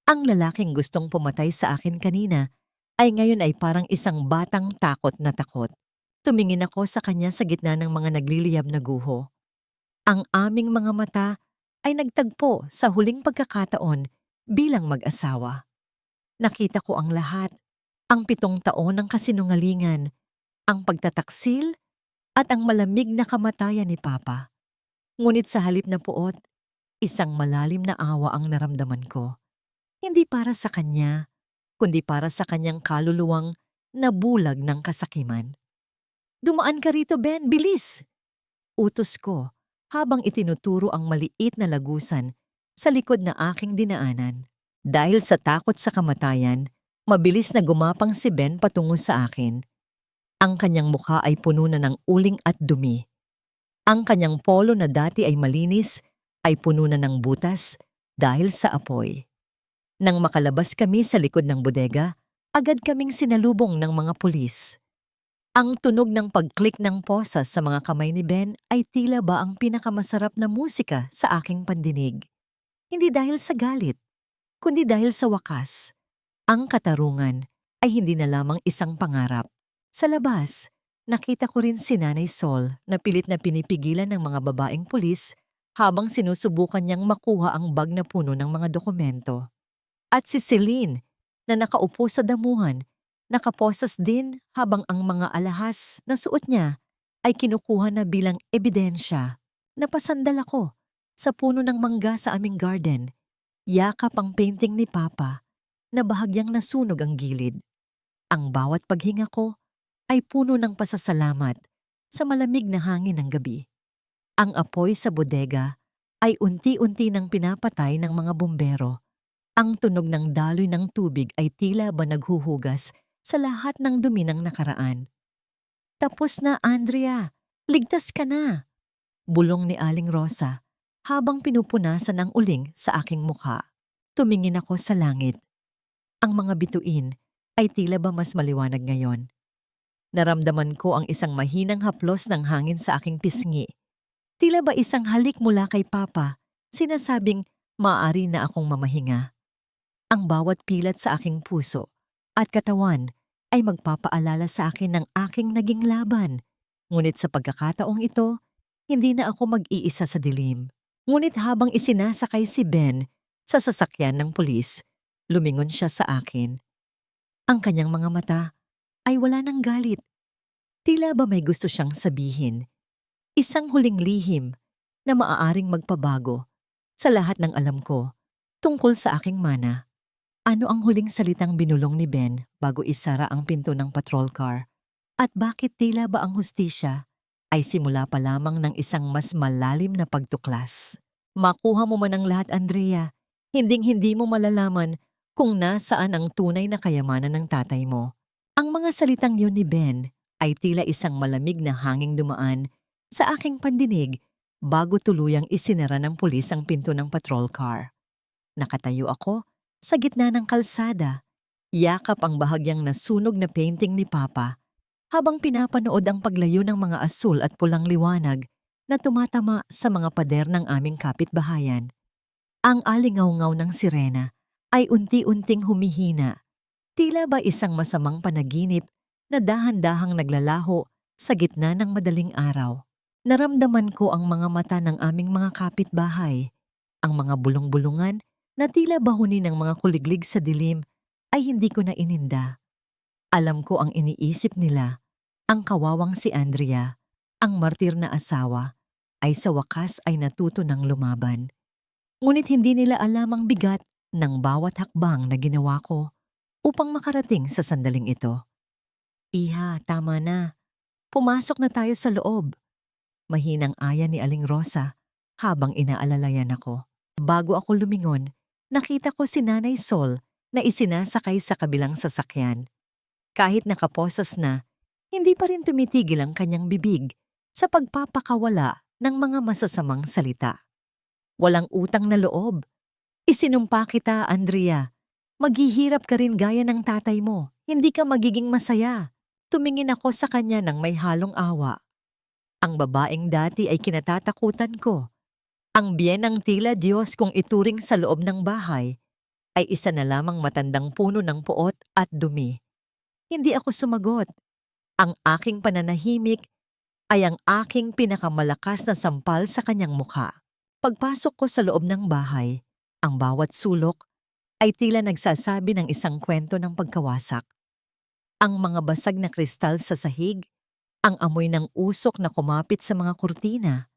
Ang lalaking gustong pumatay sa akin kanina ay ngayon ay parang isang batang takot na takot. Tumingin ako sa kanya sa gitna ng mga nagliliyab na guho. Ang aming mga mata ay nagtagpo sa huling pagkakataon bilang mag-asawa. Nakita ko ang lahat, ang 7 taon ng kasinungalingan, ang pagtataksil at ang malamig na kamatayan ni Papa. Ngunit sa halip na puot, isang malalim na awa ang naramdaman ko. Hindi para sa kanya, kundi para sa kanyang kaluluwang nabulag ng kasakiman. Dumaan ka rito, Ben, bilis! Utos ko habang itinuturo ang maliit na lagusan sa likod na aking dinaanan. Dahil sa takot sa kamatayan, mabilis na gumapang si Ben patungo sa akin. Ang kanyang mukha ay puno na ng uling at dumi. Ang kanyang polo na dati ay malinis ay puno na ng butas dahil sa apoy. Nang makalabas kami sa likod ng bodega, agad kaming sinalubong ng mga pulis. Ang tunog ng pag-click ng posas sa mga kamay ni Ben ay tila ba ang pinakamasarap na musika sa aking pandinig. Hindi dahil sa galit, kundi dahil sa wakas. Ang katarungan ay hindi na lamang isang pangarap. Sa labas, nakita ko rin si Nanay Sol na pilit na pinipigilan ng mga babaeng pulis habang sinusubukan niyang makuha ang bag na puno ng mga dokumento. At si Celine na nakaupo sa damuhan, nakaposas din habang ang mga alahas na suot niya ay kinukuha na bilang ebidensya. Napasandal ako sa puno ng mangga sa aming garden. Yakap ang painting ni Papa na bahagyang nasunog ang gilid. Ang bawat paghinga ko ay puno ng pasasalamat sa malamig na hangin ng gabi. Ang apoy sa bodega ay unti-unti nang pinapatay ng mga bumbero. Ang tunog ng daloy ng tubig ay tila ba naghuhugas sa lahat ng dumi ng nakaraan. "Tapos na, Andrea. Ligtas ka na," bulong ni Aling Rosa habang pinupunasan ang uling sa aking mukha. Tumingin ako sa langit. Ang mga bituin ay tila ba mas maliwanag ngayon. Naramdaman ko ang isang mahinang haplos ng hangin sa aking pisngi. Tila ba isang halik mula kay Papa, sinasabing maaari na akong mamahinga. Ang bawat pilat sa aking puso at katawan ay magpapaalala sa akin ng aking naging laban. Ngunit sa pagkakataong ito, hindi na ako mag-iisa sa dilim. Ngunit habang isinasakay si Ben sa sasakyan ng pulis, lumingon siya sa akin. Ang kanyang mga mata ay wala ng galit. Tila ba may gusto siyang sabihin. Isang huling lihim na maaaring magpabago sa lahat ng alam ko tungkol sa aking mana. Ano ang huling salitang binulong ni Ben bago isara ang pinto ng patrol car? At bakit tila ba ang hustisya ay simula pa lamang ng isang mas malalim na pagtuklas? Makuha mo man ang lahat, Andrea, hinding-hindi mo malalaman kung nasaan ang tunay na kayamanan ng tatay mo. Ang mga salitang yun ni Ben ay tila isang malamig na hanging dumaan sa aking pandinig bago tuluyang isinara ng pulis ang pinto ng patrol car. Nakatayo ako sa gitna ng kalsada, yakap ang bahagyang nasunog na painting ni Papa habang pinapanood ang paglayo ng mga asul at pulang liwanag na tumatama sa mga pader ng aming kapitbahayan. Ang alingaw-ngaw ng sirena ay unti-unting humihina, tila ba isang masamang panaginip na dahan-dahang naglalaho sa gitna ng madaling araw. Naramdaman ko ang mga mata ng aming mga kapitbahay, ang mga bulong-bulungan na tila bahuni ng mga kuliglig sa dilim ay hindi ko na ininda. Alam ko ang iniisip nila, ang kawawang si Andrea, ang martir na asawa, ay sa wakas ay natuto ng lumaban. Ngunit hindi nila alam ang bigat ng bawat hakbang na ginawa ko upang makarating sa sandaling ito. "Iha, tama na. Pumasok na tayo sa loob." Mahinang aya ni Aling Rosa habang inaalalayan ako. Bago ako lumingon, nakita ko si Nanay Sol na isinasakay sa kabilang sasakyan. Kahit nakaposas na, hindi pa rin tumitigil ang kanyang bibig sa pagpapakawala ng mga masasamang salita. "Walang utang na loob. Isinumpa kita, Andrea. Maghihirap ka rin gaya ng tatay mo. Hindi ka magiging masaya." Tumingin ako sa kanya ng may halong awa. Ang babaeng dati ay kinatatakutan ko. Ang biyenang tila Diyos kung ituring sa loob ng bahay ay isa na lamang matandang puno ng puot at dumi. Hindi ako sumagot. Ang aking pananahimik ay ang aking pinakamalakas na sampal sa kanyang mukha. Pagpasok ko sa loob ng bahay, ang bawat sulok ay tila nagsasabi ng isang kwento ng pagkawasak. Ang mga basag na kristal sa sahig, ang amoy ng usok na kumapit sa mga kurtina,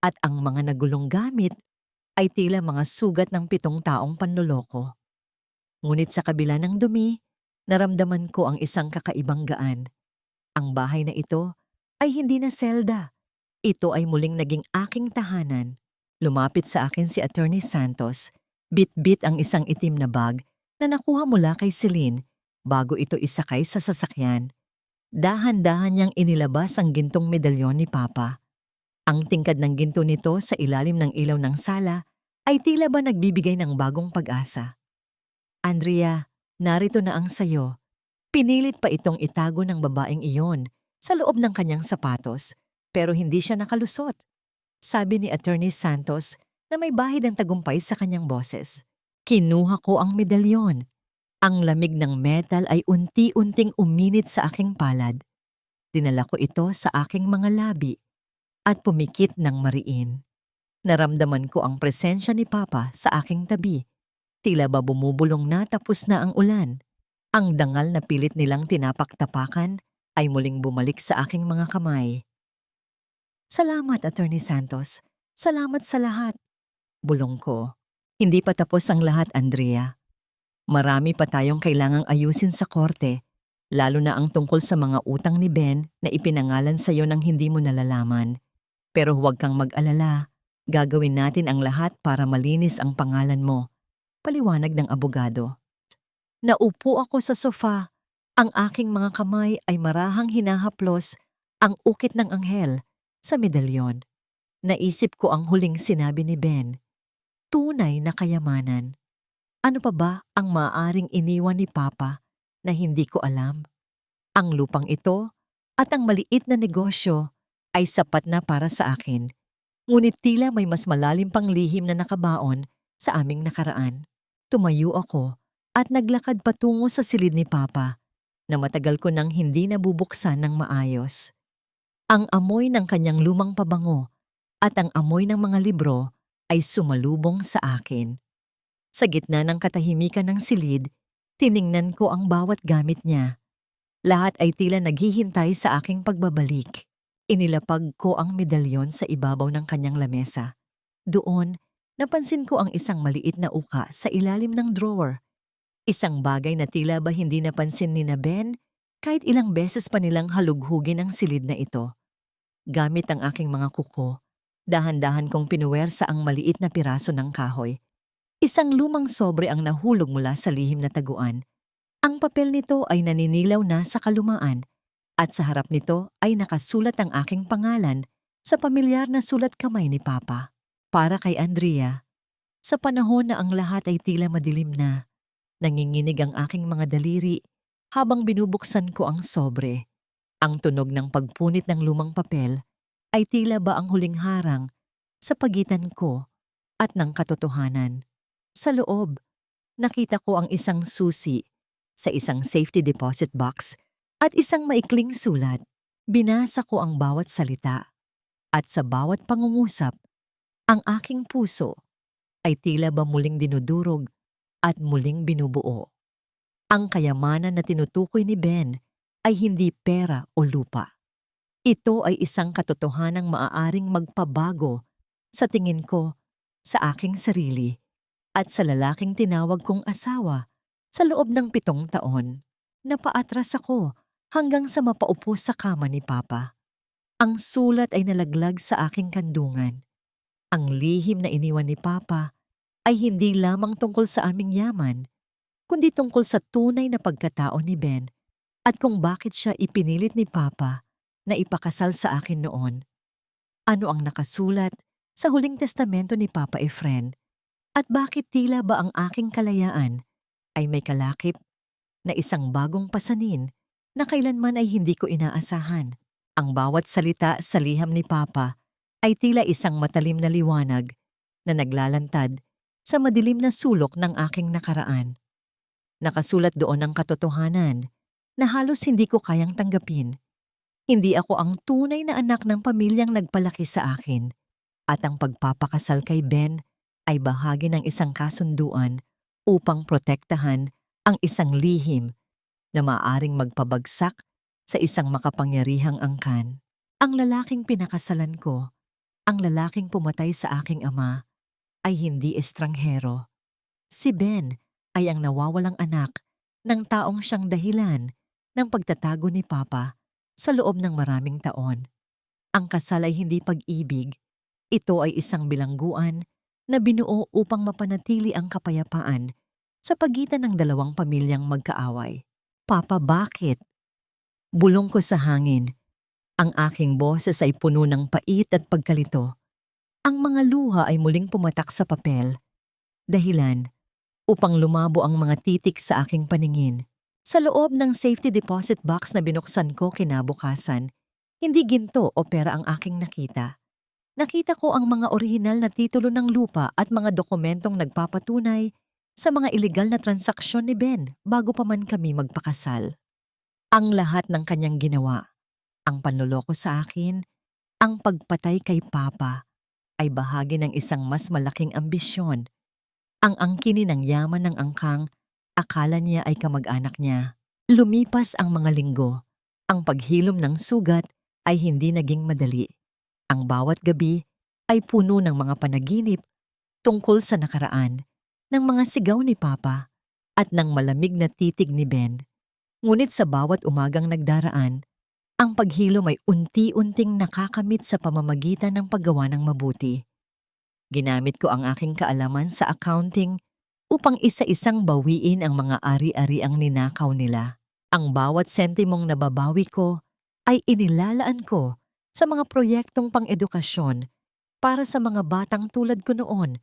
at ang mga nagulong gamit ay tila mga sugat ng 7 taong panloloko. Ngunit sa kabila ng dumi, naramdaman ko ang isang kakaibang gaan. Ang bahay na ito ay hindi na selda. Ito ay muling naging aking tahanan. Lumapit sa akin si Attorney Santos, bit-bit ang isang itim na bag na nakuha mula kay Celine bago ito isakay sa sasakyan. Dahan-dahan niyang inilabas ang gintong medalyon ni Papa. Ang tingkad ng ginto nito sa ilalim ng ilaw ng sala ay tila ba nagbibigay ng bagong pag-asa. Andrea, narito na ang sayo. Pinilit pa itong itago ng babaeng iyon sa loob ng kanyang sapatos, pero hindi siya nakalusot. Sabi ni Attorney Santos na may bahid ng tagumpay sa kanyang boses. Kinuha ko ang medalyon. Ang lamig ng metal ay unti-unting uminit sa aking palad. Dinala ko ito sa aking mga labi at pumikit ng mariin. Naramdaman ko ang presensya ni Papa sa aking tabi. Tila ba bumubulong na tapos na ang ulan. Ang dangal na pilit nilang tinapak-tapakan ay muling bumalik sa aking mga kamay. Salamat, Attorney Santos. Salamat sa lahat. Bulong ko. Hindi pa tapos ang lahat, Andrea. Marami pa tayong kailangang ayusin sa korte, lalo na ang tungkol sa mga utang ni Ben na ipinangalan sa iyo nang hindi mo nalalaman. Pero huwag kang mag-alala, gagawin natin ang lahat para malinis ang pangalan mo. Paliwanag ng abogado. Naupo ako sa sofa. Ang aking mga kamay ay marahang hinahaplos ang ukit ng anghel sa medalyon. Naisip ko ang huling sinabi ni Ben. Tunay na kayamanan. Ano pa ba ang maaaring iniwan ni Papa na hindi ko alam? Ang lupang ito at ang maliit na negosyo ay sapat na para sa akin. Ngunit tila may mas malalim pang lihim na nakabaon sa aming nakaraan. Tumayo ako at naglakad patungo sa silid ni Papa na matagal ko nang hindi nabubuksan ng maayos. Ang amoy ng kanyang lumang pabango at ang amoy ng mga libro ay sumalubong sa akin. Sa gitna ng katahimikan ng silid, tiningnan ko ang bawat gamit niya. Lahat ay tila naghihintay sa aking pagbabalik. Inilapag ko ang medalyon sa ibabaw ng kanyang lamesa. Doon, napansin ko ang isang maliit na uka sa ilalim ng drawer. Isang bagay na tila ba hindi napansin ni na Ben kahit ilang beses pa nilang halughugin ang silid na ito. Gamit ang aking mga kuko, dahan-dahan kong pinuwersa ang maliit na piraso ng kahoy. Isang lumang sobre ang nahulog mula sa lihim na taguan. Ang papel nito ay naninilaw na sa kalumaan at sa harap nito ay nakasulat ang aking pangalan sa pamilyar na sulat kamay ni Papa. Para kay Andrea, sa panahon na ang lahat ay tila madilim na, nanginginig ang aking mga daliri habang binubuksan ko ang sobre. Ang tunog ng pagpunit ng lumang papel ay tila ba ang huling harang sa pagitan ko at ng katotohanan. Sa loob, nakita ko ang isang susi sa isang safety deposit box at isang maikling sulat. Binasa ko ang bawat salita at sa bawat pangungusap, ang aking puso ay tila ba muling dinudurog at muling binubuo. Ang kayamanan na tinutukoy ni Ben ay hindi pera o lupa. Ito ay isang katotohanang maaaring magpabago sa tingin ko sa aking sarili at sa lalaking tinawag kong asawa sa loob ng 7 taon. Napaatras ako hanggang sa mapaupo sa kama ni Papa. Ang sulat ay nalaglag sa aking kandungan. Ang lihim na iniwan ni Papa ay hindi lamang tungkol sa aming yaman, kundi tungkol sa tunay na pagkatao ni Ben at kung bakit siya ipinilit ni Papa na ipakasal sa akin noon. Ano ang nakasulat sa huling testamento ni Papa Efren at bakit tila ba ang aking kalayaan ay may kalakip na isang bagong pasanin na kailanman ay hindi ko inaasahan. Ang bawat salita sa liham ni Papa ay tila isang matalim na liwanag na naglalantad sa madilim na sulok ng aking nakaraan. Nakasulat doon ang katotohanan na halos hindi ko kayang tanggapin. Hindi ako ang tunay na anak ng pamilyang nagpalaki sa akin at ang pagpapakasal kay Ben ay bahagi ng isang kasunduan upang protektahan ang isang lihim na maaaring magpabagsak sa isang makapangyarihang angkan. Ang lalaking pinakasalan ko, ang lalaking pumatay sa aking ama, ay hindi estranghero. Si Ben ay ang nawawalang anak ng taong siyang dahilan ng pagtatago ni Papa sa loob ng maraming taon. Ang kasal ay hindi pag-ibig. Ito ay isang bilangguan na binuo upang mapanatili ang kapayapaan sa pagitan ng dalawang pamilyang magkaaway. Papa, bakit? Bulong ko sa hangin. Ang aking boses ay puno ng pait at pagkalito. Ang mga luha ay muling pumatak sa papel. Dahilan, upang lumabo ang mga titik sa aking paningin. Sa loob ng safety deposit box na binuksan ko kinabukasan, hindi ginto o pera ang aking nakita. Nakita ko ang mga orihinal na titulo ng lupa at mga dokumentong nagpapatunay sa mga ilegal na transaksyon ni Ben bago pa man kami magpakasal. Ang lahat ng kanyang ginawa, ang panloloko sa akin, ang pagpatay kay Papa, ay bahagi ng isang mas malaking ambisyon. Ang angkinin ng yaman ng angkang, akala niya ay kamag-anak niya. Lumipas ang mga linggo. Ang paghilom ng sugat ay hindi naging madali. Ang bawat gabi ay puno ng mga panaginip tungkol sa nakaraan, ng mga sigaw ni Papa at ng malamig na titig ni Ben. Ngunit sa bawat umagang nagdaraan, ang paghilom ay unti-unting nakakamit sa pamamagitan ng paggawa ng mabuti. Ginamit ko ang aking kaalaman sa accounting upang isa-isang bawiin ang mga ari-ariang ninakaw nila. Ang bawat sentimong nababawi ko ay inilalaan ko sa mga proyektong pang-edukasyon para sa mga batang tulad ko noon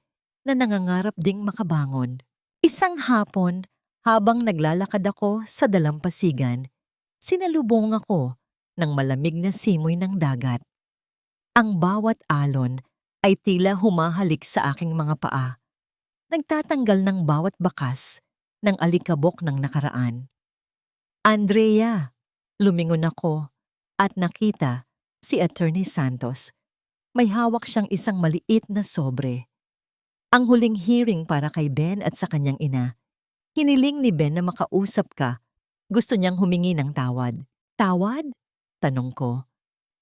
na nangangarap ding makabangon. Isang hapon, habang naglalakad ako sa dalampasigan, sinalubong ako ng malamig na simoy ng dagat. Ang bawat alon ay tila humahalik sa aking mga paa, nagtatanggal ng bawat bakas ng alikabok ng nakaraan. Andrea, lumingon ako at nakita si Attorney Santos. May hawak siyang isang maliit na sobre. Ang huling hearing para kay Ben at sa kanyang ina. Hiniling ni Ben na makausap ka. Gusto niyang humingi ng tawad. Tawad? Tanong ko.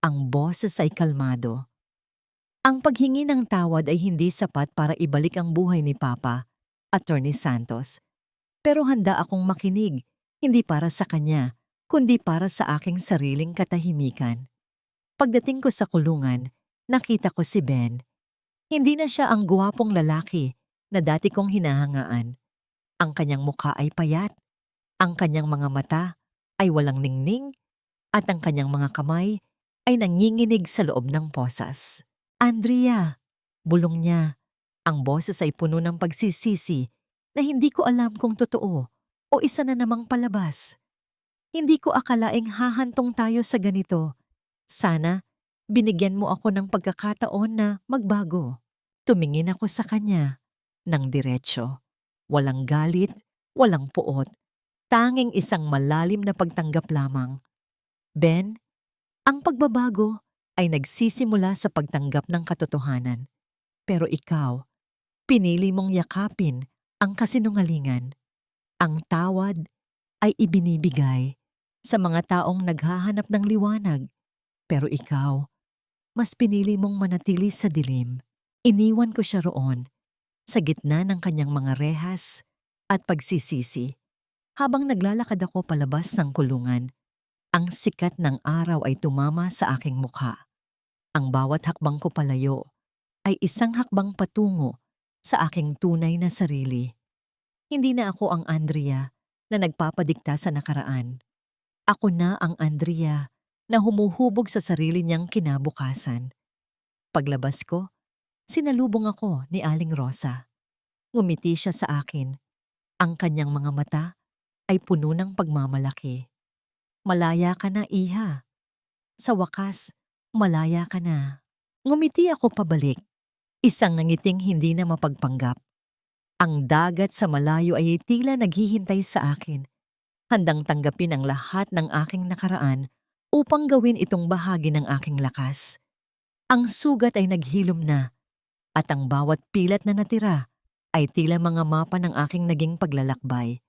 Ang boses ay kalmado. Ang paghingi ng tawad ay hindi sapat para ibalik ang buhay ni Papa, Attorney Santos. Pero handa akong makinig, hindi para sa kanya, kundi para sa aking sariling katahimikan. Pagdating ko sa kulungan, nakita ko si Ben. Hindi na siya ang guwapong lalaki na dati kong hinahangaan. Ang kanyang mukha ay payat, ang kanyang mga mata ay walang ningning, at ang kanyang mga kamay ay nanginginig sa loob ng posas. Andrea, bulong niya. Ang boses ay puno ng pagsisisi na hindi ko alam kung totoo o isa na namang palabas. Hindi ko akalaing hahantong tayo sa ganito. Sana, binigyan mo ako ng pagkakataon na magbago. Tumingin ako sa kanya ng diretsyo. Walang galit, walang puot, tanging isang malalim na pagtanggap lamang. Ben, ang pagbabago ay nagsisimula sa pagtanggap ng katotohanan. Pero ikaw, pinili mong yakapin ang kasinungalingan. Ang tawad ay ibinibigay sa mga taong naghahanap ng liwanag. Pero ikaw, mas pinili mong manatili sa dilim. Iniwan ko siya roon, sa gitna ng kanyang mga rehas at pagsisisi. Habang naglalakad ako palabas ng kulungan, ang sikat ng araw ay tumama sa aking mukha. Ang bawat hakbang ko palayo ay isang hakbang patungo sa aking tunay na sarili. Hindi na ako ang Andrea na nagpapadikta sa nakaraan. Ako na ang Andrea na humuhubog sa sarili niyang kinabukasan. Paglabas ko, sinalubong ako ni Aling Rosa. Ngumiti siya sa akin. Ang kanyang mga mata ay puno ng pagmamalaki. Malaya ka na, iha. Sa wakas, malaya ka na. Ngumiti ako pabalik. Isang ngiting hindi na mapagpanggap. Ang dagat sa malayo ay tila naghihintay sa akin. Handang tanggapin ang lahat ng aking nakaraan upang gawin itong bahagi ng aking lakas. Ang sugat ay naghilom na, at ang bawat pilat na natira ay tila mga mapa ng aking naging paglalakbay.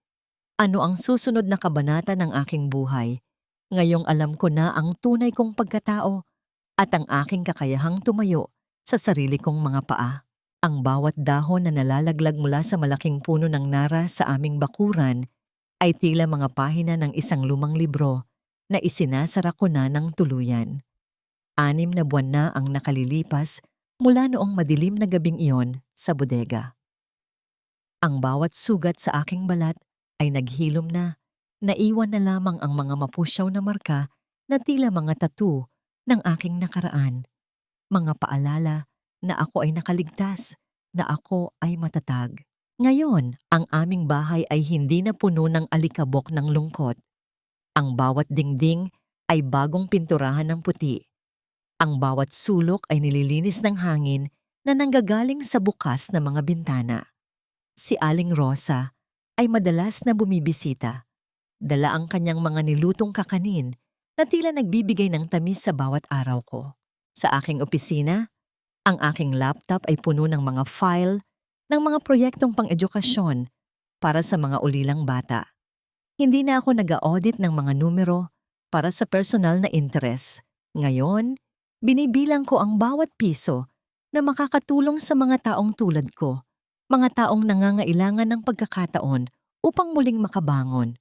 Ano ang susunod na kabanata ng aking buhay? Ngayong alam ko na ang tunay kong pagkatao at ang aking kakayahang tumayo sa sarili kong mga paa. Ang bawat dahon na nalalaglag mula sa malaking puno ng nara sa aming bakuran ay tila mga pahina ng isang lumang libro na isinasara ko na ng tuluyan. 6 na buwan na ang nakalilipas mula noong madilim na gabing iyon sa bodega. Ang bawat sugat sa aking balat ay naghilom na, naiwan na lamang ang mga mapusyaw na marka na tila mga tattoo ng aking nakaraan. Mga paalala na ako ay nakaligtas, na ako ay matatag. Ngayon, ang aming bahay ay hindi na puno ng alikabok ng lungkot. Ang bawat dingding ay bagong pinturahan ng puti. Ang bawat sulok ay nililinis ng hangin na nanggagaling sa bukas na mga bintana. Si Aling Rosa ay madalas na bumibisita. Dala ang kanyang mga nilutong kakanin na tila nagbibigay ng tamis sa bawat araw ko. Sa aking opisina, ang aking laptop ay puno ng mga file ng mga proyektong pang-edukasyon para sa mga ulilang bata. Hindi na ako nag-audit ng mga numero para sa personal na interes. Ngayon, binibilang ko ang bawat piso na makakatulong sa mga taong tulad ko, mga taong nangangailangan ng pagkakataon upang muling makabangon.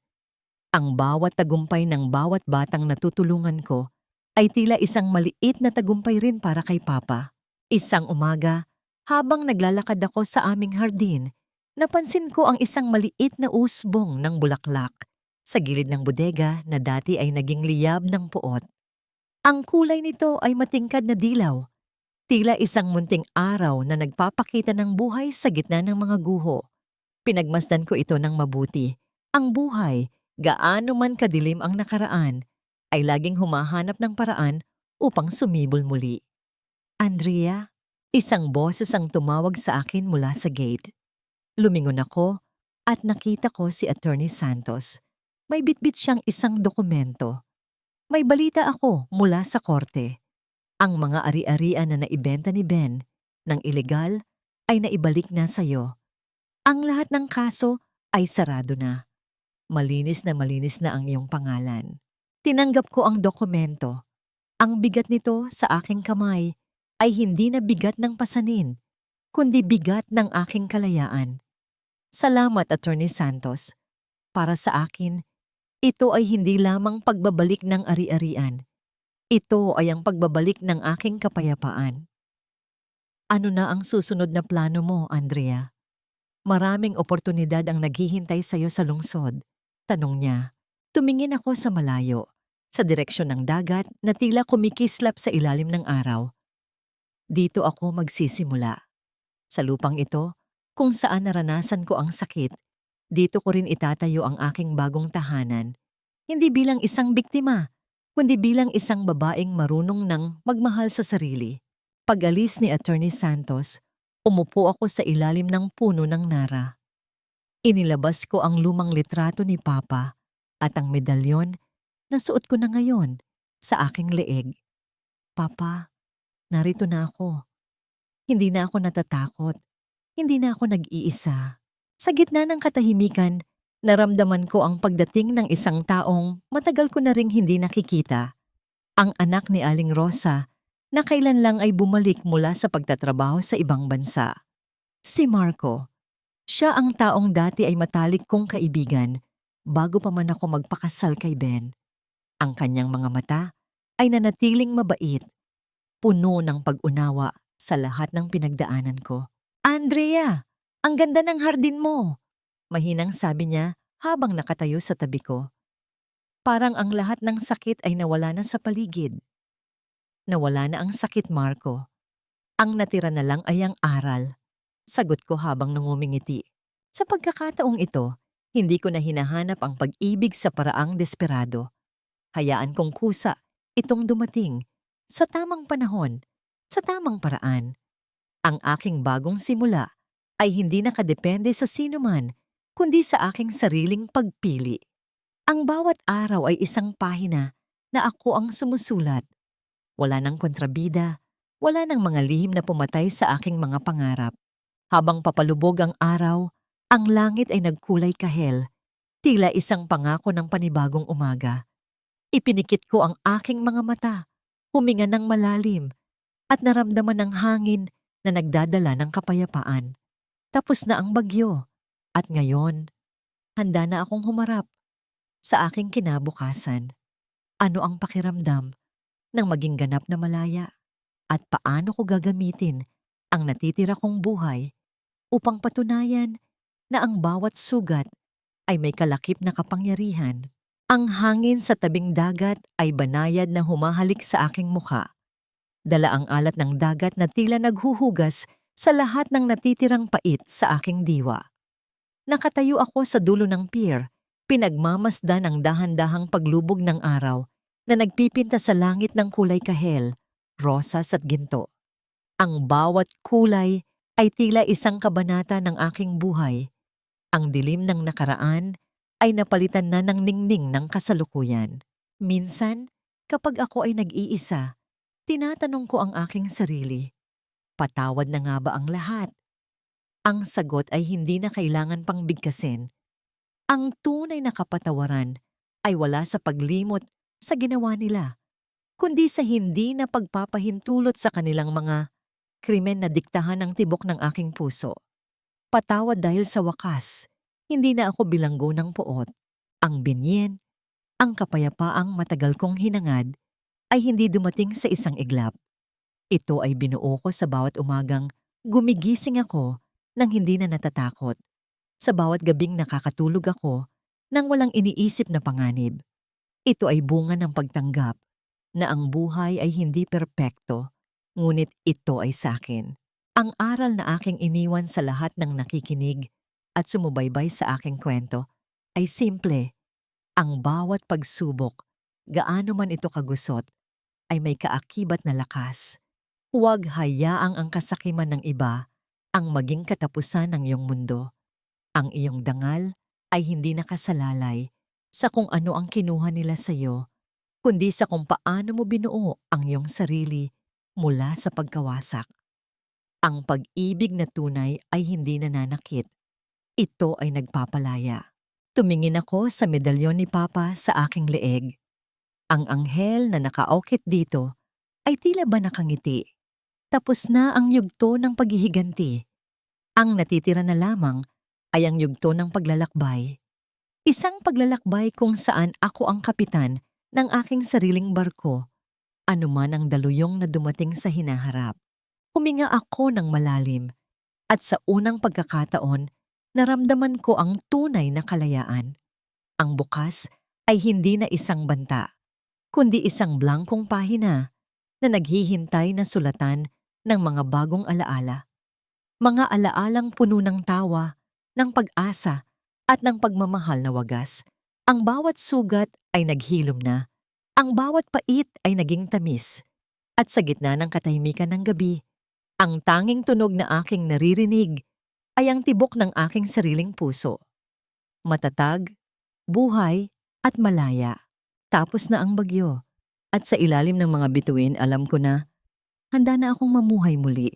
Ang bawat tagumpay ng bawat batang natutulungan ko ay tila isang maliit na tagumpay rin para kay Papa. Isang umaga, habang naglalakad ako sa aming hardin, napansin ko ang isang maliit na usbong ng bulaklak sa gilid ng bodega na dati ay naging liyab ng puot. Ang kulay nito ay matingkad na dilaw, tila isang munting araw na nagpapakita ng buhay sa gitna ng mga guho. Pinagmasdan ko ito ng mabuti. Ang buhay, gaano man kadilim ang nakaraan, ay laging humahanap ng paraan upang sumibol muli. Andrea, isang boses ang tumawag sa akin mula sa gate. Lumingon ako at nakita ko si Attorney Santos. May bitbit siyang isang dokumento. May balita ako mula sa korte. Ang mga ari-arian na naibenta ni Ben ng ilegal ay naibalik na sa iyo. Ang lahat ng kaso ay sarado na. Malinis na ang iyong pangalan. Tinanggap ko ang dokumento. Ang bigat nito sa aking kamay ay hindi na bigat ng pasanin, kundi bigat ng aking kalayaan. Salamat, Attorney Santos. Para sa akin, ito ay hindi lamang pagbabalik ng ari-arian. Ito ay ang pagbabalik ng aking kapayapaan. Ano na ang susunod na plano mo, Andrea? Maraming oportunidad ang naghihintay sa iyo sa lungsod. Tanong niya. Tumingin ako sa malayo, sa direksyon ng dagat na tila kumikislap sa ilalim ng araw. Dito ako magsisimula. Sa lupang ito, kung saan naranasan ko ang sakit, dito ko rin itatayo ang aking bagong tahanan. Hindi bilang isang biktima, kundi bilang isang babaeng marunong ng magmahal sa sarili. Pag-alis ni Attorney Santos, umupo ako sa ilalim ng puno ng nara. Inilabas ko ang lumang litrato ni Papa at ang medalyon na suot ko na ngayon sa aking leeg. Papa, narito na ako. Hindi na ako natatakot. Hindi na ako nag-iisa. Sa gitna ng katahimikan, naramdaman ko ang pagdating ng isang taong matagal ko na ring hindi nakikita. Ang anak ni Aling Rosa na kailan lang ay bumalik mula sa pagtatrabaho sa ibang bansa. Si Marco. Siya ang taong dati ay matalik kong kaibigan bago pa man ako magpakasal kay Ben. Ang kanyang mga mata ay nanatiling mabait, puno ng pag-unawa sa lahat ng pinagdaanan ko. Andrea, ang ganda ng hardin mo! Mahinang sabi niya habang nakatayo sa tabi ko. Parang ang lahat ng sakit ay nawala na sa paligid. Nawala na ang sakit, Marco. Ang natira na lang ay ang aral. Sagot ko habang nangumingiti. Sa pagkakataong ito, hindi ko na hinahanap ang pag-ibig sa paraang desperado. Hayaan kong kusa itong dumating sa tamang panahon, sa tamang paraan. Ang aking bagong simula ay hindi nakadepende sa sinuman, kundi sa aking sariling pagpili. Ang bawat araw ay isang pahina na ako ang sumusulat. Wala nang kontrabida, wala nang mga lihim na pumatay sa aking mga pangarap. Habang papalubog ang araw, ang langit ay nagkulay kahel, tila isang pangako ng panibagong umaga. Ipinikit ko ang aking mga mata, huminga ng malalim, at naramdaman ng hangin na nagdadala ng kapayapaan. Tapos na ang bagyo, at ngayon, handa na akong humarap sa aking kinabukasan. Ano ang pakiramdam ng maging ganap na malaya at paano ko gagamitin ang natitira kong buhay upang patunayan na ang bawat sugat ay may kalakip na kapangyarihan. Ang hangin sa tabing dagat ay banayad na humahalik sa aking mukha. Dala ang alat ng dagat na tila naghuhugas sa lahat ng natitirang pait sa aking diwa. Nakatayo ako sa dulo ng pier, pinagmamasdan ang dahan-dahang paglubog ng araw na nagpipinta sa langit ng kulay kahel, rosas at ginto. Ang bawat kulay ay tila isang kabanata ng aking buhay. Ang dilim ng nakaraan ay napalitan na ng ningning ng kasalukuyan. Minsan, kapag ako ay nag-iisa, tinatanong ko ang aking sarili, patawad na nga ba ang lahat? Ang sagot ay hindi na kailangan pang bigkasin. Ang tunay na kapatawaran ay wala sa paglimot sa ginawa nila, kundi sa hindi na pagpapahintulot sa kanilang mga krimen na diktahan ng tibok ng aking puso. Patawad dahil sa wakas, hindi na ako bilanggo ng poot. Ang binyen, ang kapayapaang matagal kong hinangad, ay hindi dumating sa isang iglap. Ito ay binuo ko sa bawat umagang gumigising ako nang hindi na natatakot. Sa bawat gabing nakakatulog ako nang walang iniisip na panganib. Ito ay bunga ng pagtanggap na ang buhay ay hindi perpekto, ngunit ito ay sa akin. Ang aral na aking iniwan sa lahat ng nakikinig at sumubaybay sa aking kwento ay simple. Ang bawat pagsubok, gaano man ito kagusot, ay may kaakibat na lakas. Huwag hayaang ang kasakiman ng iba ang maging katapusan ng iyong mundo. Ang iyong dangal ay hindi nakasalalay sa kung ano ang kinuha nila sa iyo, kundi sa kung paano mo binuo ang iyong sarili mula sa pagkawasak. Ang pag-ibig na tunay ay hindi nananakit. Ito ay nagpapalaya. Tumingin ako sa medalyon ni Papa sa aking leeg. Ang anghel na nakaaukit dito ay tila ba nakangiti. Tapos na ang yugto ng paghihiganti. Ang natitira na lamang ay ang yugto ng paglalakbay. Isang paglalakbay kung saan ako ang kapitan ng aking sariling barko, anuman ang daluyong na dumating sa hinaharap. Huminga ako ng malalim at sa unang pagkakataon, naramdaman ko ang tunay na kalayaan. Ang bukas ay hindi na isang banta, kundi isang blankong pahina na naghihintay na sulatan ng mga bagong alaala. Mga alaalang puno ng tawa, ng pag-asa at ng pagmamahal na wagas. Ang bawat sugat ay naghilom na, ang bawat pait ay naging tamis. At sa gitna ng katahimikan ng gabi, ang tanging tunog na aking naririnig ay ang tibok ng aking sariling puso. Matatag, buhay, at malaya. Tapos na ang bagyo. At sa ilalim ng mga bituin alam ko na, handa na akong mamuhay muli.